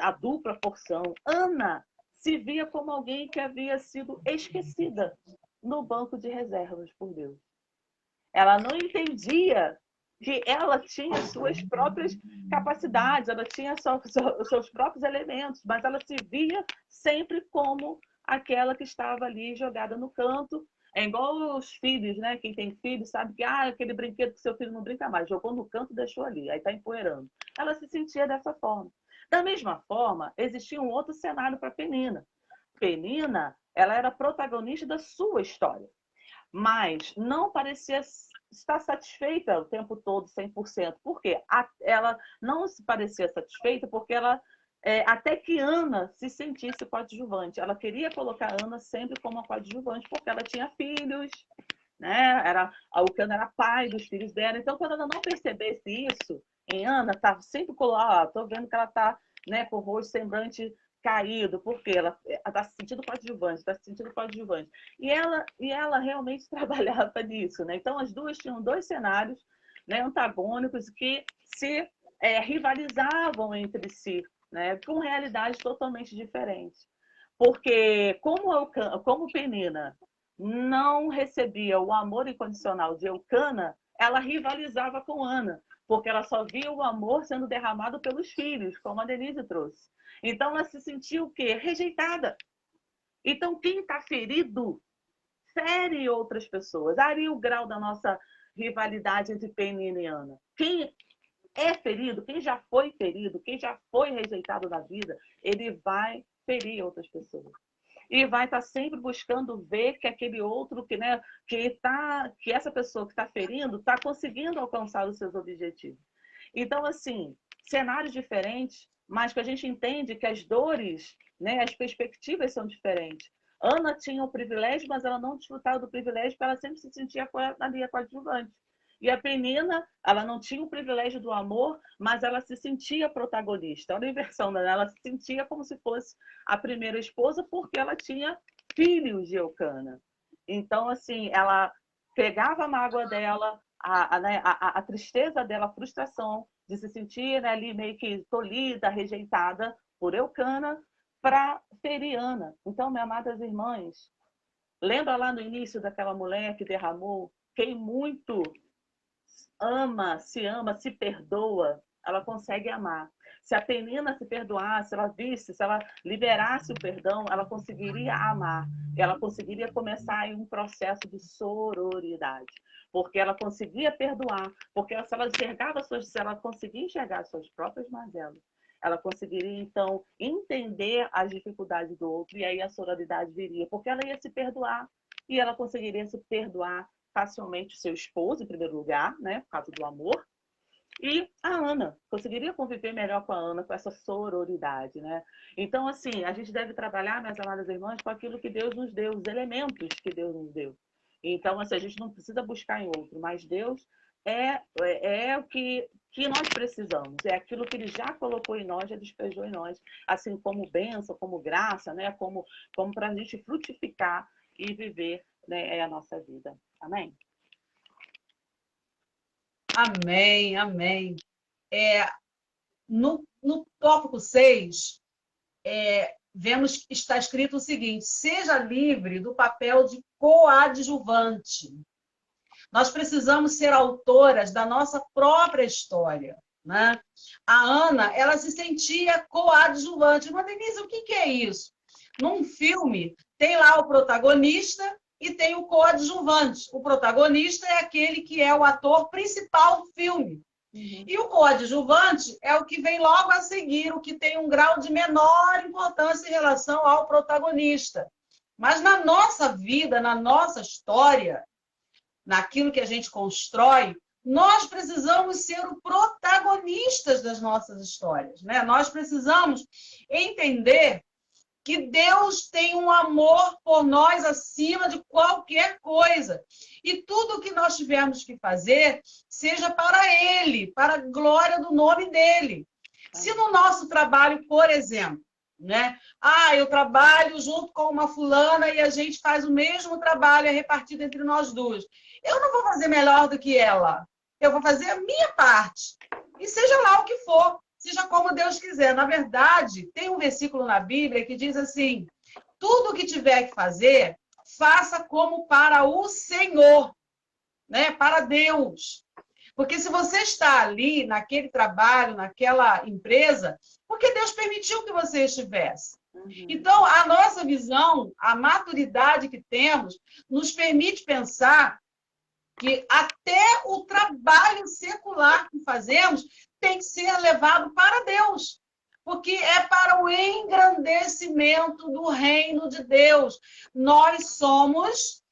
a dupla porção, Ana se via como alguém que havia sido esquecida no banco de reservas por Deus. Ela não entendia que ela tinha suas próprias capacidades, ela tinha os seus próprios elementos, mas ela se via sempre como aquela que estava ali jogada no canto. É igual os filhos, né? Quem tem filho sabe que aquele brinquedo que seu filho não brinca mais, jogou no canto e deixou ali, aí está empoeirando. Ela se sentia dessa forma. Da mesma forma, existia um outro cenário para Penina. Penina, ela era protagonista da sua história, mas não parecia estar satisfeita o tempo todo, 100%. Por quê? Ela não se parecia satisfeita porque ela, até que Ana se sentisse coadjuvante. Ela queria colocar Ana sempre como a coadjuvante, porque ela tinha filhos, né? O Cana era pai dos filhos dela. Então, quando ela não percebesse isso em Ana, estava sempre colocando, estou vendo que ela está né, com o rosto semblante caído, porque ela está se sentindo coadjuvante, está se sentindo coadjuvante. E ela realmente trabalhava nisso, né? Então, as duas tinham dois cenários, né, antagônicos que se rivalizavam entre si, né, com realidades totalmente diferentes. Porque como Penina não recebia o amor incondicional de Eucana, ela rivalizava com Ana, porque ela só via o amor sendo derramado pelos filhos, como a Denise trouxe. Então, ela se sentiu o quê? Rejeitada. Então, quem está ferido fere outras pessoas. Aí o grau da nossa rivalidade entre Penina e Ana. Quem é ferido, quem já foi ferido, quem já foi rejeitado na vida, ele vai ferir outras pessoas. E vai estar sempre buscando ver que aquele outro, que essa pessoa que está ferindo está conseguindo alcançar os seus objetivos. Então, assim, cenários diferentes, mas que a gente entende que as dores, né, as perspectivas são diferentes. Ana tinha o privilégio, mas ela não desfrutava do privilégio porque ela sempre se sentia ali coadjuvante. E a Penina, ela não tinha o privilégio do amor, mas ela se sentia protagonista. Olha a inversão dela, ela se sentia como se fosse a primeira esposa porque ela tinha filhos de Eucana. Então, assim, ela pegava a mágoa dela, a tristeza dela, a frustração de se sentir, né, ali meio que tolhida, rejeitada por Eucana, para ferir Ana. Então, minhas amadas irmãs, lembra lá no início daquela mulher que derramou? Quem muito ama, se perdoa, ela consegue amar. Se a Penina se perdoasse, ela visse, se ela liberasse o perdão, ela conseguiria amar. Ela conseguiria começar em um processo de sororidade. Porque ela conseguia perdoar, porque se ela conseguia enxergar suas próprias mazelas, ela conseguiria, então, entender as dificuldades do outro, e aí a sororidade viria, porque ela ia se perdoar, e ela conseguiria se perdoar facilmente o seu esposo, em primeiro lugar, né, por causa do amor, e a Ana conseguiria conviver melhor com a Ana, com essa sororidade, né? Então, assim, a gente deve trabalhar, minhas amadas irmãs, com aquilo que Deus nos deu, os elementos que Deus nos deu. Então, assim, a gente não precisa buscar em outro, mas Deus é o que nós precisamos, é aquilo que Ele já colocou em nós, já despejou em nós, assim como bênção, como graça, né? Como para a gente frutificar e viver, né, a nossa vida. Amém? Amém, amém. No tópico 6, vemos que está escrito o seguinte: seja livre do papel de coadjuvante. Nós precisamos ser autoras da nossa própria história, né? A Ana, ela se sentia coadjuvante. Mas, Denise, o que é isso? Num filme, tem lá o protagonista e tem o coadjuvante. O protagonista é aquele que é o ator principal do filme. Uhum. E o coadjuvante é o que vem logo a seguir, o que tem um grau de menor importância em relação ao protagonista. Mas na nossa vida, na nossa história, naquilo que a gente constrói, nós precisamos ser os protagonistas das nossas histórias, né? Nós precisamos entender que Deus tem um amor por nós acima de qualquer coisa. E tudo o que nós tivermos que fazer, seja para Ele, para a glória do nome dEle. Se no nosso trabalho, por exemplo, né? Eu trabalho junto com uma fulana e a gente faz o mesmo trabalho, é repartido entre nós duas. Eu não vou fazer melhor do que ela. Eu vou fazer a minha parte. E seja lá o que for, seja como Deus quiser. Na verdade, tem um versículo na Bíblia que diz assim: tudo o que tiver que fazer, faça como para o Senhor, né? Para Deus. Porque se você está ali, naquele trabalho, naquela empresa, porque Deus permitiu que você estivesse. Uhum. Então, a nossa visão, a maturidade que temos, nos permite pensar que até o trabalho secular que fazemos tem que ser levado para Deus. Porque é para o engrandecimento do reino de Deus. Nós somos,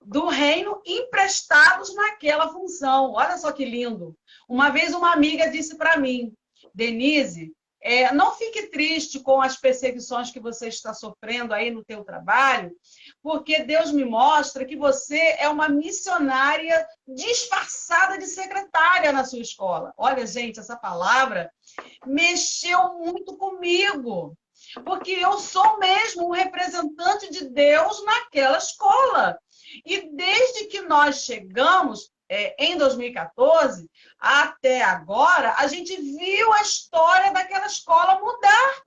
do reino emprestados naquela função. Olha só que lindo. Uma vez uma amiga disse para mim: Denise, Não fique triste com as perseguições que você está sofrendo aí no teu trabalho, porque Deus me mostra que você é uma missionária disfarçada de secretária na sua escola. Olha, gente, essa palavra mexeu muito comigo, porque eu sou mesmo um representante de Deus naquela escola. E desde que nós chegamos, em 2014, até agora, a gente viu a história daquela escola mudar,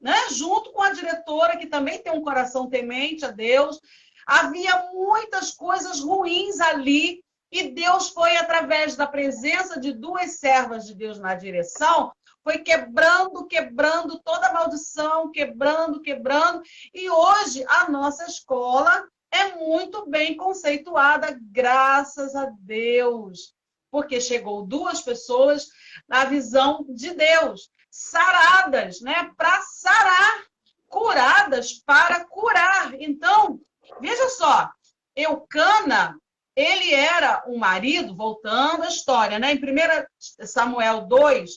né? Junto com a diretora, que também tem um coração temente a Deus. Havia muitas coisas ruins ali, e Deus foi, através da presença de duas servas de Deus na direção, foi quebrando toda a maldição, quebrando. E hoje a nossa escola é muito bem conceituada, graças a Deus, porque chegou duas pessoas na visão de Deus, saradas, né, para sarar, curadas para curar. Então, veja só, Eucana, ele era um marido, voltando à história, né? Em 1 Samuel 2,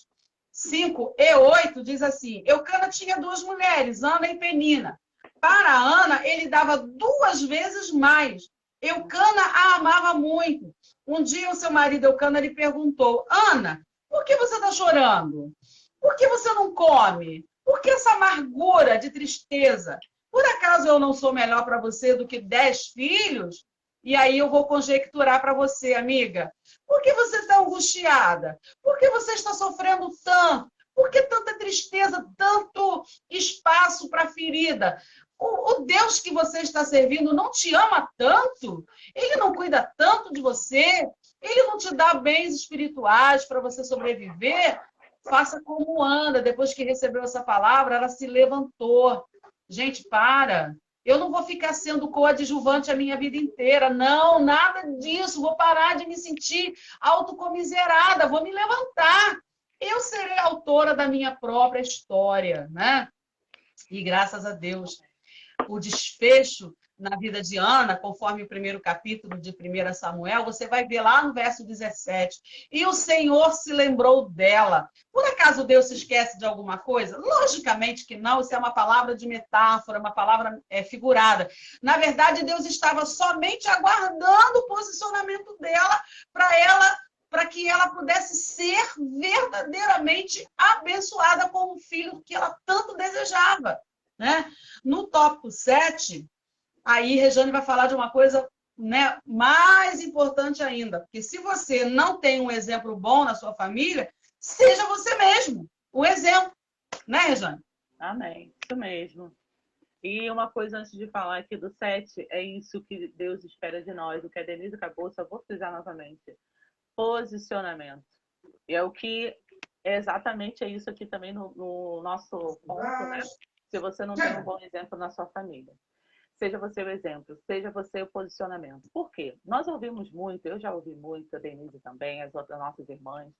5 e 8, diz assim: Eucana tinha duas mulheres, Ana e Penina. Para Ana, ele dava 2 vezes mais. Eucana a amava muito. Um dia, o seu marido Eucana lhe perguntou: Ana, por que você está chorando? Por que você não come? Por que essa amargura de tristeza? Por acaso eu não sou melhor para você do que 10 filhos? E aí eu vou conjecturar para você, amiga. Por que você está angustiada? Por que você está sofrendo tanto? Por que tanta tristeza, tanto espaço para ferida? O Deus que você está servindo não te ama tanto? Ele não cuida tanto de você? Ele não te dá bens espirituais para você sobreviver? Faça como Ana, depois que recebeu essa palavra, ela se levantou. Gente, para. Eu não vou ficar sendo coadjuvante a minha vida inteira. Não, nada disso. Vou parar de me sentir autocomiserada. Vou me levantar. Eu serei autora da minha própria história, né? E graças a Deus, o desfecho na vida de Ana, conforme o primeiro capítulo de 1 Samuel, você vai ver lá no verso 17. E o Senhor se lembrou dela. Por acaso Deus se esquece de alguma coisa? Logicamente que não, isso é uma palavra de metáfora, uma palavra figurada. Na verdade, Deus estava somente aguardando o posicionamento dela para que ela pudesse ser verdadeiramente abençoada com o filho que ela tanto desejava, né? No tópico 7, aí Rejane vai falar de uma coisa, né, mais importante ainda, porque se você não tem um exemplo bom na sua família, seja você mesmo o exemplo, né, Rejane? Amém, isso mesmo. E uma coisa antes de falar aqui do 7, é isso que Deus espera de nós, o que a Denise acabou, só vou frisar novamente. Posicionamento. E é o que é exatamente isso aqui também no nosso ponto, né? Se você não tem um bom exemplo na sua família. Seja você o exemplo, seja você o posicionamento. Por quê? Nós ouvimos muito, eu já ouvi muito, a Denise também, as outras nossas irmãs.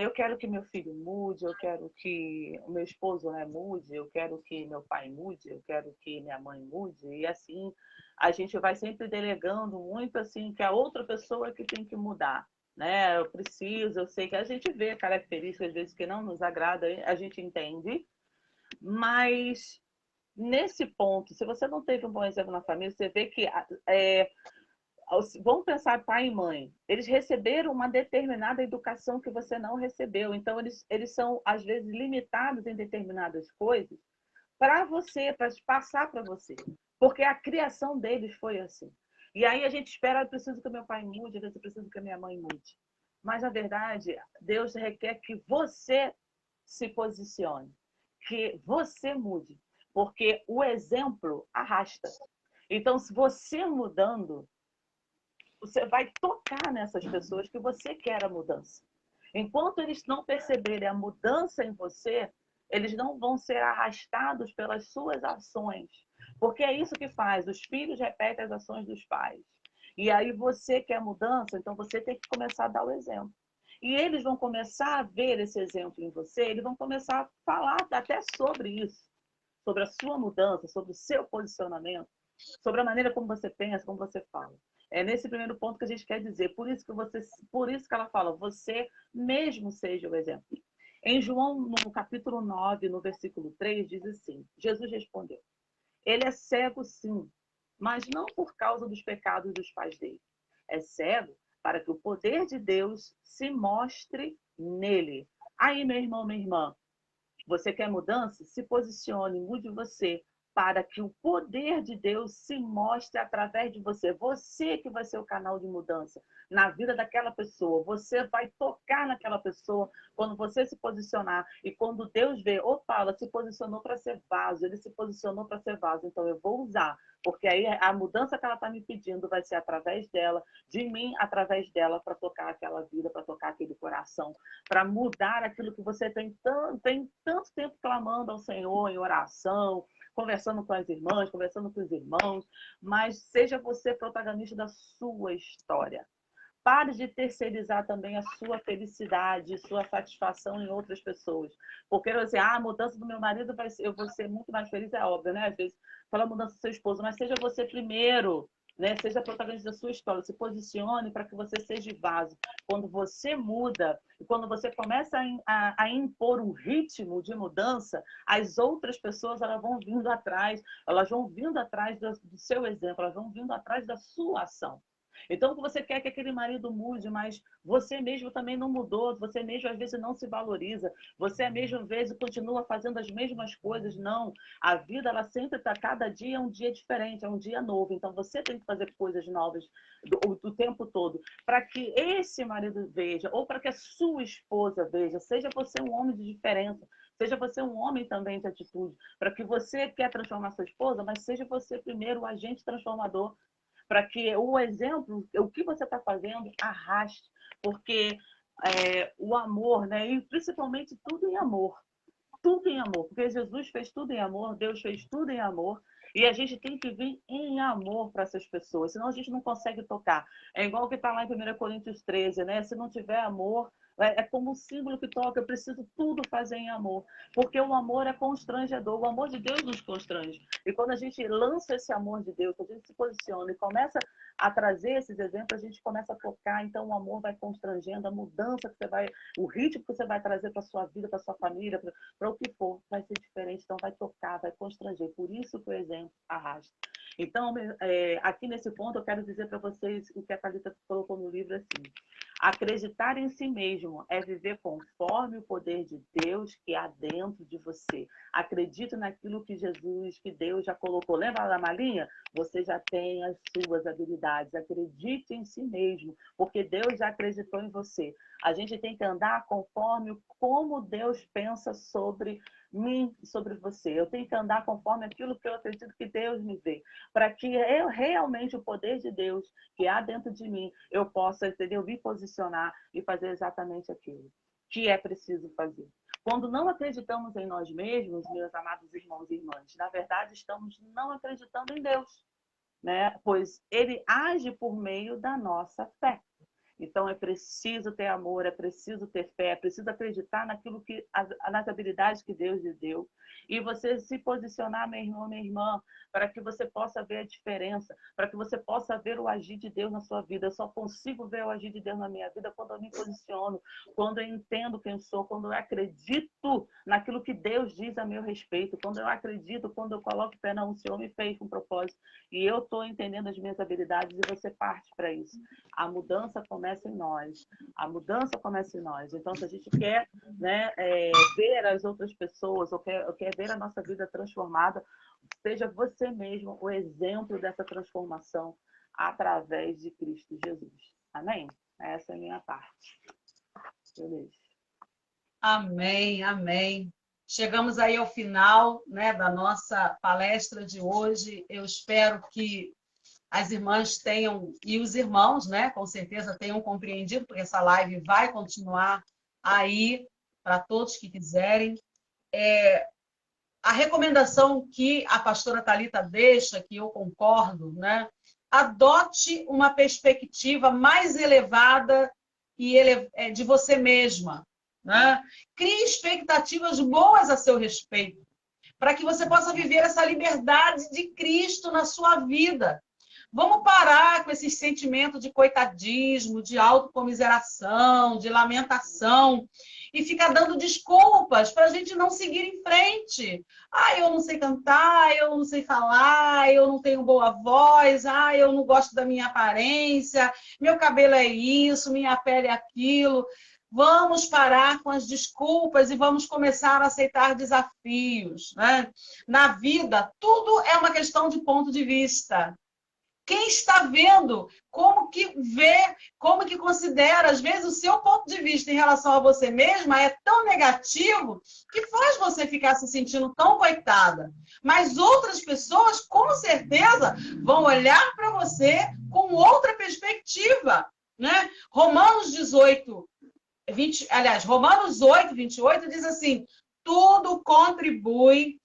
Eu quero que meu filho mude, eu quero que o meu esposo, né, mude, eu quero que meu pai mude, eu quero que minha mãe mude. E assim, a gente vai sempre delegando muito assim que a outra pessoa que tem que mudar, né? Eu preciso, eu sei que a gente vê características às vezes que não nos agrada, a gente entende, mas nesse ponto, se você não teve um bom exemplo na família, você vê que vamos pensar pai e mãe. Eles receberam uma determinada educação que você não recebeu. Então, eles são, às vezes, limitados em determinadas coisas para você, para passar para você. Porque a criação deles foi assim. E aí a gente espera, eu preciso que meu pai mude, eu preciso que a minha mãe mude. Mas, na verdade, Deus requer que você se posicione, que você mude. Porque o exemplo arrasta. Então, se você mudando, você vai tocar nessas pessoas que você quer a mudança. Enquanto eles não perceberem a mudança em você, eles não vão ser arrastados pelas suas ações. Porque é isso que faz. Os filhos repetem as ações dos pais. E aí você quer mudança, então você tem que começar a dar o exemplo. E eles vão começar a ver esse exemplo em você, eles vão começar a falar até sobre isso. Sobre a sua mudança, sobre o seu posicionamento, sobre a maneira como você pensa, como você fala. É nesse primeiro ponto que a gente quer dizer. Por isso que ela fala, você mesmo seja o exemplo. Em João, no capítulo 9, no versículo 3, diz assim, Jesus respondeu, ele é cego sim, mas não por causa dos pecados dos pais dele. É cego para que o poder de Deus se mostre nele. Aí, meu irmão, minha irmã, você quer mudança? Se posicione, mude você, para que o poder de Deus se mostre através de você. Você que vai ser o canal de mudança na vida daquela pessoa. Você vai tocar naquela pessoa quando você se posicionar. E quando Deus vê, opa, ela se posicionou para ser vaso, ele se posicionou para ser vaso, então eu vou usar. Porque aí a mudança que ela está me pedindo vai ser através dela, de mim, através dela, para tocar aquela vida, para tocar aquele coração, para mudar aquilo que você tem tanto tempo clamando ao Senhor em oração, conversando com as irmãs, conversando com os irmãos, mas seja você protagonista da sua história. Pare de terceirizar também a sua felicidade, sua satisfação em outras pessoas. Porque você, a mudança do meu marido, eu vou ser muito mais feliz, é óbvio, né? Às vezes, fala a mudança do seu esposo, mas seja você primeiro, né? Seja protagonista da sua história, se posicione para que você seja vaso. Quando você muda, e quando você começa a impor um ritmo de mudança, as outras pessoas elas vão vindo atrás do seu exemplo, elas vão vindo atrás da sua ação. Então, você quer que aquele marido mude, mas você mesmo também não mudou, você mesmo às vezes não se valoriza, você mesmo às vezes continua fazendo as mesmas coisas. Não, a vida ela sempre está, cada dia é um dia diferente, é um dia novo. Então, você tem que fazer coisas novas do tempo todo, para que esse marido veja, ou para que a sua esposa veja, seja você um homem de diferença. Seja você um homem também de atitude, para que você quer transformar sua esposa, mas seja você primeiro o agente transformador, para que o exemplo, o que você está fazendo, arraste, porque o amor, né? E principalmente tudo em amor, porque Jesus fez tudo em amor, Deus fez tudo em amor, e a gente tem que vir em amor para essas pessoas, senão a gente não consegue tocar. É igual o que está lá em 1 Coríntios 13, né? Se não tiver amor, é como um símbolo que toca, eu preciso tudo fazer em amor, porque o amor é constrangedor, o amor de Deus nos constrange. E quando a gente lança esse amor de Deus, quando a gente se posiciona e começa a trazer esses exemplos, a gente começa a tocar, então o amor vai constrangendo, a mudança que você vai, o ritmo que você vai trazer para a sua vida, para a sua família, para o que for, vai ser diferente, então vai tocar, vai constranger. Por isso que o exemplo arrasta. Então, aqui nesse ponto, eu quero dizer para vocês o que a Thalita colocou no livro assim. Acreditar em si mesmo é viver conforme o poder de Deus que há dentro de você. Acredite naquilo que Jesus, que Deus já colocou. Lembra da malinha? Você já tem as suas habilidades. Acredite em si mesmo, porque Deus já acreditou em você. A gente tem que andar conforme como Deus pensa sobre mim, sobre você. Eu tenho que andar conforme aquilo que eu acredito que Deus me vê, para que eu realmente o poder de Deus que há dentro de mim, eu possa, entendeu, me posicionar e fazer exatamente aquilo que é preciso fazer. Quando não acreditamos em nós mesmos, meus amados irmãos e irmãs, na verdade estamos não acreditando em Deus, né? Pois ele age por meio da nossa fé. Então, é preciso ter amor, é preciso ter fé, é preciso acreditar naquilo que, nas habilidades que Deus lhe deu. E você se posicionar, meu irmão, minha irmã, para que você possa ver a diferença, para que você possa ver o agir de Deus na sua vida. Eu só consigo ver o agir de Deus na minha vida quando eu me posiciono, quando eu entendo quem eu sou, quando eu acredito naquilo que Deus diz a meu respeito, quando eu acredito, quando eu coloco pé na o Senhor me fez com propósito. E eu estou entendendo as minhas habilidades e você parte para isso. A mudança começa em nós. A mudança começa em nós. Então, se a gente quer, né, ver as outras pessoas, ou quer ver a nossa vida transformada, seja você mesmo o exemplo dessa transformação através de Cristo Jesus. Amém? Essa é a minha parte. Beleza. Amém, amém. Chegamos aí ao final, né, da nossa palestra de hoje. Eu espero que as irmãs tenham, e os irmãos, né, com certeza tenham compreendido, porque essa live vai continuar aí para todos que quiserem. A recomendação que a pastora Thalita deixa, que eu concordo, né, adote uma perspectiva mais elevada e de você mesma, né? Crie expectativas boas a seu respeito, para que você possa viver essa liberdade de Cristo na sua vida. Vamos parar com esse sentimento de coitadismo, de autocomiseração, de lamentação, e ficar dando desculpas para a gente não seguir em frente. Ah, eu não sei cantar, eu não sei falar, eu não tenho boa voz, ah, eu não gosto da minha aparência, meu cabelo é isso, minha pele é aquilo. Vamos parar com as desculpas e vamos começar a aceitar desafios, né? Na vida, tudo é uma questão de ponto de vista. Quem está vendo, como que vê, como que considera, às vezes o seu ponto de vista em relação a você mesma é tão negativo que faz você ficar se sentindo tão coitada. Mas outras pessoas, com certeza, vão olhar para você com outra perspectiva, né? Romanos 8, 28 diz assim: tudo contribui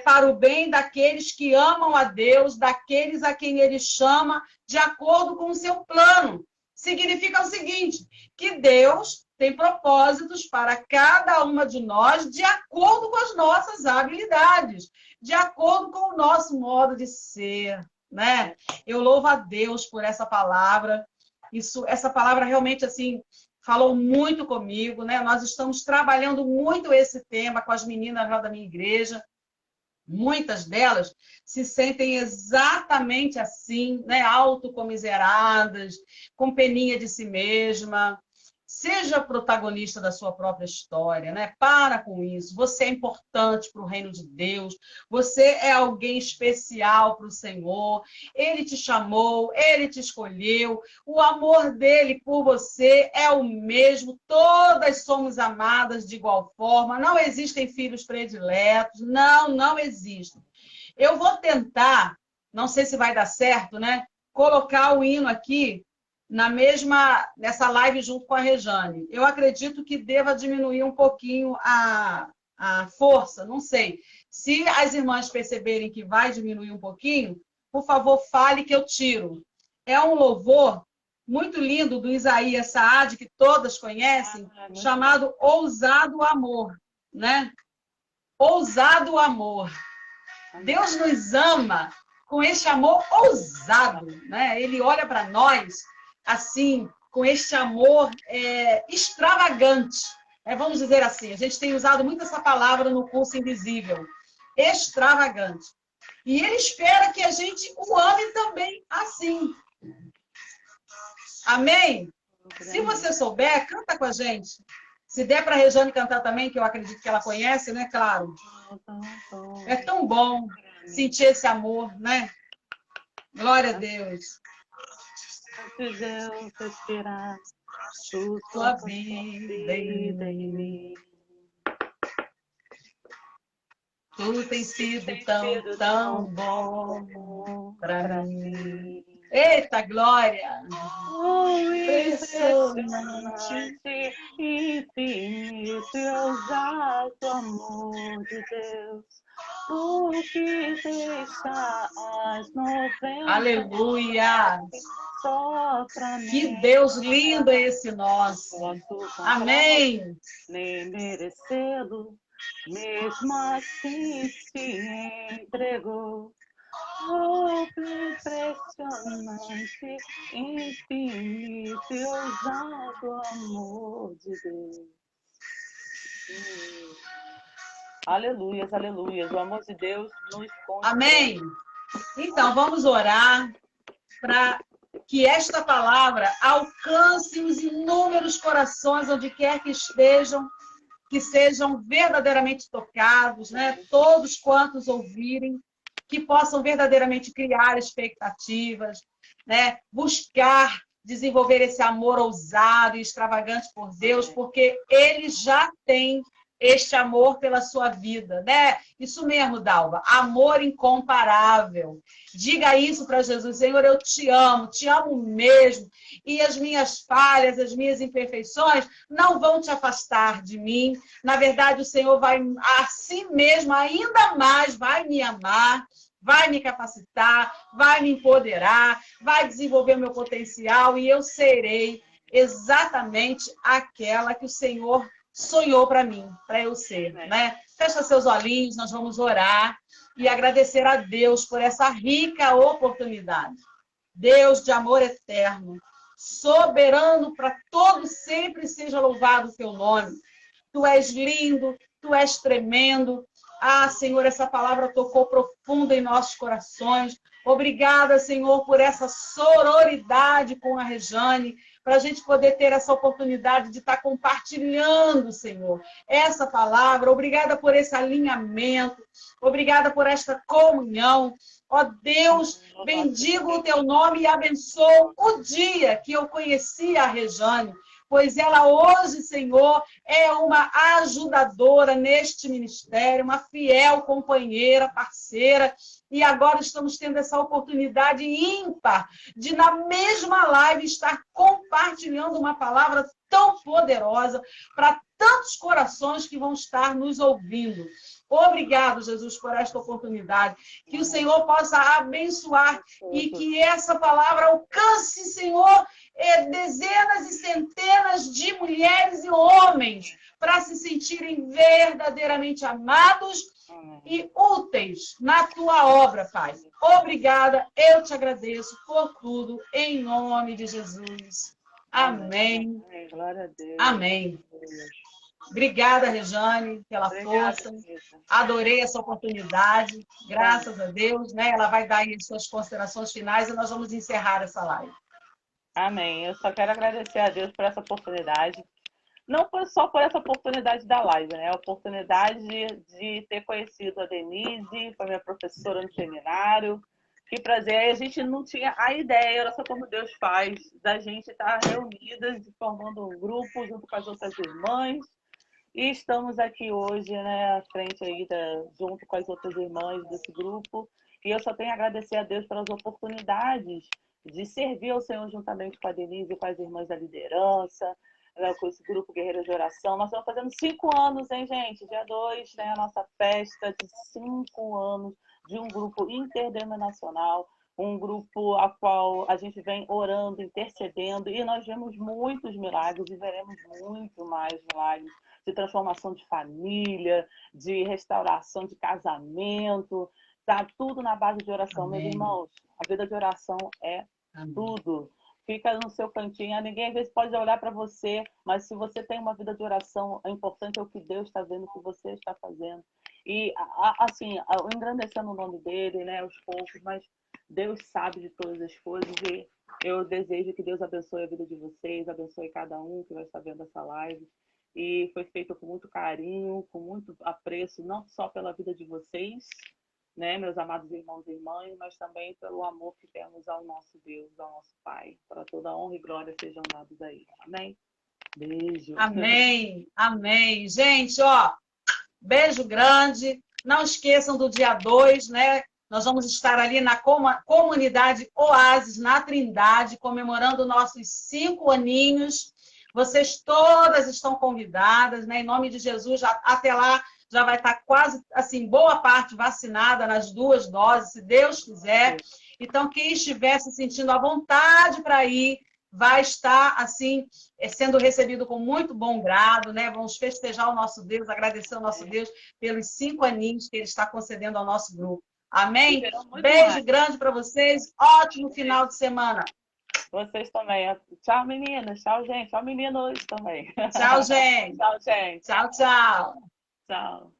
para o bem daqueles que amam a Deus, daqueles a quem Ele chama de acordo com o seu plano. Significa o seguinte, que Deus tem propósitos para cada uma de nós de acordo com as nossas habilidades, de acordo com o nosso modo de ser, né? Eu louvo a Deus por essa palavra. Essa palavra realmente, assim, falou muito comigo, né? Nós estamos trabalhando muito esse tema com as meninas lá da minha igreja. Muitas delas se sentem exatamente assim, né? Autocomiseradas, com peninha de si mesma. Seja protagonista da sua própria história, né? Para com isso. Você é importante para o reino de Deus. Você é alguém especial para o Senhor. Ele te chamou, Ele te escolheu. O amor dele por você é o mesmo. Todas somos amadas de igual forma. Não existem filhos prediletos. Não, não existem. Eu vou tentar, não sei se vai dar certo, né? Colocar o hino aqui nessa live junto com a Rejane. Eu acredito que deva diminuir um pouquinho a força, não sei. Se as irmãs perceberem que vai diminuir um pouquinho, por favor, fale que eu tiro. É um louvor muito lindo do Isaías Saad, que todas conhecem, chamado Ousado Amor, né? Ousado Amor. Deus nos ama com este amor ousado, né? Ele olha para nós assim, com este amor extravagante. Vamos dizer assim, a gente tem usado muito essa palavra no curso Invisível. Extravagante. E ele espera que a gente o ame também assim. Amém? Se você souber, canta com a gente. Se der para a Rejane cantar também, que eu acredito que ela conhece, né? Claro. É tão bom sentir esse amor, né? Glória a Deus. Deus respirar tua vida em mim. Tu tem sido tão bom para mim. Eita, glória! Impressionante, infinito e ousado amor de Deus. O que deixa as nuvens. Aleluia! Só pra mim. Que Deus lindo é esse nosso. Amém. Nem merecê-lo, mesmo assim se entregou. Oh, impressionante, infinito e ousado amor de Deus. Aleluias, aleluias. O amor de Deus nos constrói. Amém. Então, vamos orar para que esta palavra alcance os inúmeros corações onde quer que estejam, que sejam verdadeiramente tocados, né? Todos quantos ouvirem, que possam verdadeiramente criar expectativas, né? Buscar desenvolver esse amor ousado e extravagante por Deus, porque Ele já tem este amor pela sua vida, né? Isso mesmo, Dalva, amor incomparável. Diga isso para Jesus: Senhor, eu te amo mesmo, e as minhas falhas, as minhas imperfeições não vão te afastar de mim. Na verdade, o Senhor vai, assim mesmo, ainda mais, vai me amar, vai me capacitar, vai me empoderar, vai desenvolver meu potencial, e eu serei exatamente aquela que o Senhor sonhou para mim, para eu ser, né? Fecha seus olhinhos, nós vamos orar e agradecer a Deus por essa rica oportunidade. Deus de amor eterno, soberano para todo sempre seja louvado o teu nome. Tu és lindo, tu és tremendo. Ah, Senhor, essa palavra tocou profundo em nossos corações. Obrigada, Senhor, por essa sororidade com a Rejane, para a gente poder ter essa oportunidade de estar compartilhando, Senhor, essa palavra. Obrigada por esse alinhamento. Obrigada por esta comunhão. Ó Deus, bendigo o teu nome e abençoo o dia que eu conheci a Rejane, pois ela hoje, Senhor, é uma ajudadora neste ministério, uma fiel companheira, parceira, e agora estamos tendo essa oportunidade ímpar de, na mesma live, estar compartilhando uma palavra tão poderosa para tantos corações que vão estar nos ouvindo. Obrigado, Jesus, por esta oportunidade. Que o Senhor possa abençoar e que essa palavra alcance, Senhor, dezenas e centenas de mulheres e homens para se sentirem verdadeiramente amados e úteis na tua obra, Pai. Obrigada, eu te agradeço por tudo, em nome de Jesus. Amém. Glória a Deus. Amém. Obrigada, Rejane, pela força. Adorei essa oportunidade. Graças a Deus, né? Ela vai dar aí as suas considerações finais e nós vamos encerrar essa live. Amém. Eu só quero agradecer a Deus por essa oportunidade. Não foi só por essa oportunidade da live, né? A oportunidade de ter conhecido a Denise, foi minha professora no seminário. Que prazer. A gente não tinha a ideia, era só como Deus faz, da gente estar reunidas, formando um grupo junto com as outras irmãs. E estamos aqui hoje, né, à frente aí, junto com as outras irmãs desse grupo. E eu só tenho a agradecer a Deus pelas oportunidades de servir ao Senhor juntamente com a Denise e com as irmãs da liderança, né, com esse grupo Guerreiras de Oração. Nós estamos fazendo 5 anos, hein, gente? Dia 2, né, a nossa festa de 5 anos de um grupo interdenominacional, um grupo a qual a gente vem orando, intercedendo, e nós vemos muitos milagres e veremos muito mais milagres de transformação de família, de restauração de casamento, tá tudo na base de oração. Amém. Meus irmãos, a vida de oração é Amém. Tudo. Fica no seu cantinho, ninguém às vezes pode olhar para você, mas se você tem uma vida de oração, é importante o que Deus está vendo, o que você está fazendo. E, assim, engrandecendo o nome dele, né, aos poucos, mas Deus sabe de todas as coisas e eu desejo que Deus abençoe a vida de vocês, abençoe cada um que vai estar vendo essa live. E foi feito com muito carinho, com muito apreço, não só pela vida de vocês, né, meus amados irmãos e irmãs, mas também pelo amor que temos ao nosso Deus, ao nosso Pai. Para toda honra e glória sejam dados a Ele. Amém? Beijo. Amém. Amém. Gente, ó, beijo grande. Não esqueçam do dia 2, né? Nós vamos estar ali na comunidade Oásis, na Trindade, comemorando nossos 5 aninhos. Vocês todas estão convidadas, né? Em nome de Jesus, até lá já vai estar quase, assim, boa parte vacinada nas 2 doses, se Deus quiser. Então, quem estiver se sentindo à vontade para ir, vai estar, assim, sendo recebido com muito bom grado, né? Vamos festejar o nosso Deus, agradecer ao nosso Deus pelos 5 aninhos que Ele está concedendo ao nosso grupo. Amém? Beijo grande para vocês. Ótimo final de semana. Vocês também. Tchau, meninas. Tchau, gente. Tchau, meninos também. Tchau, gente. Tchau, gente. Tchau, tchau. Tchau.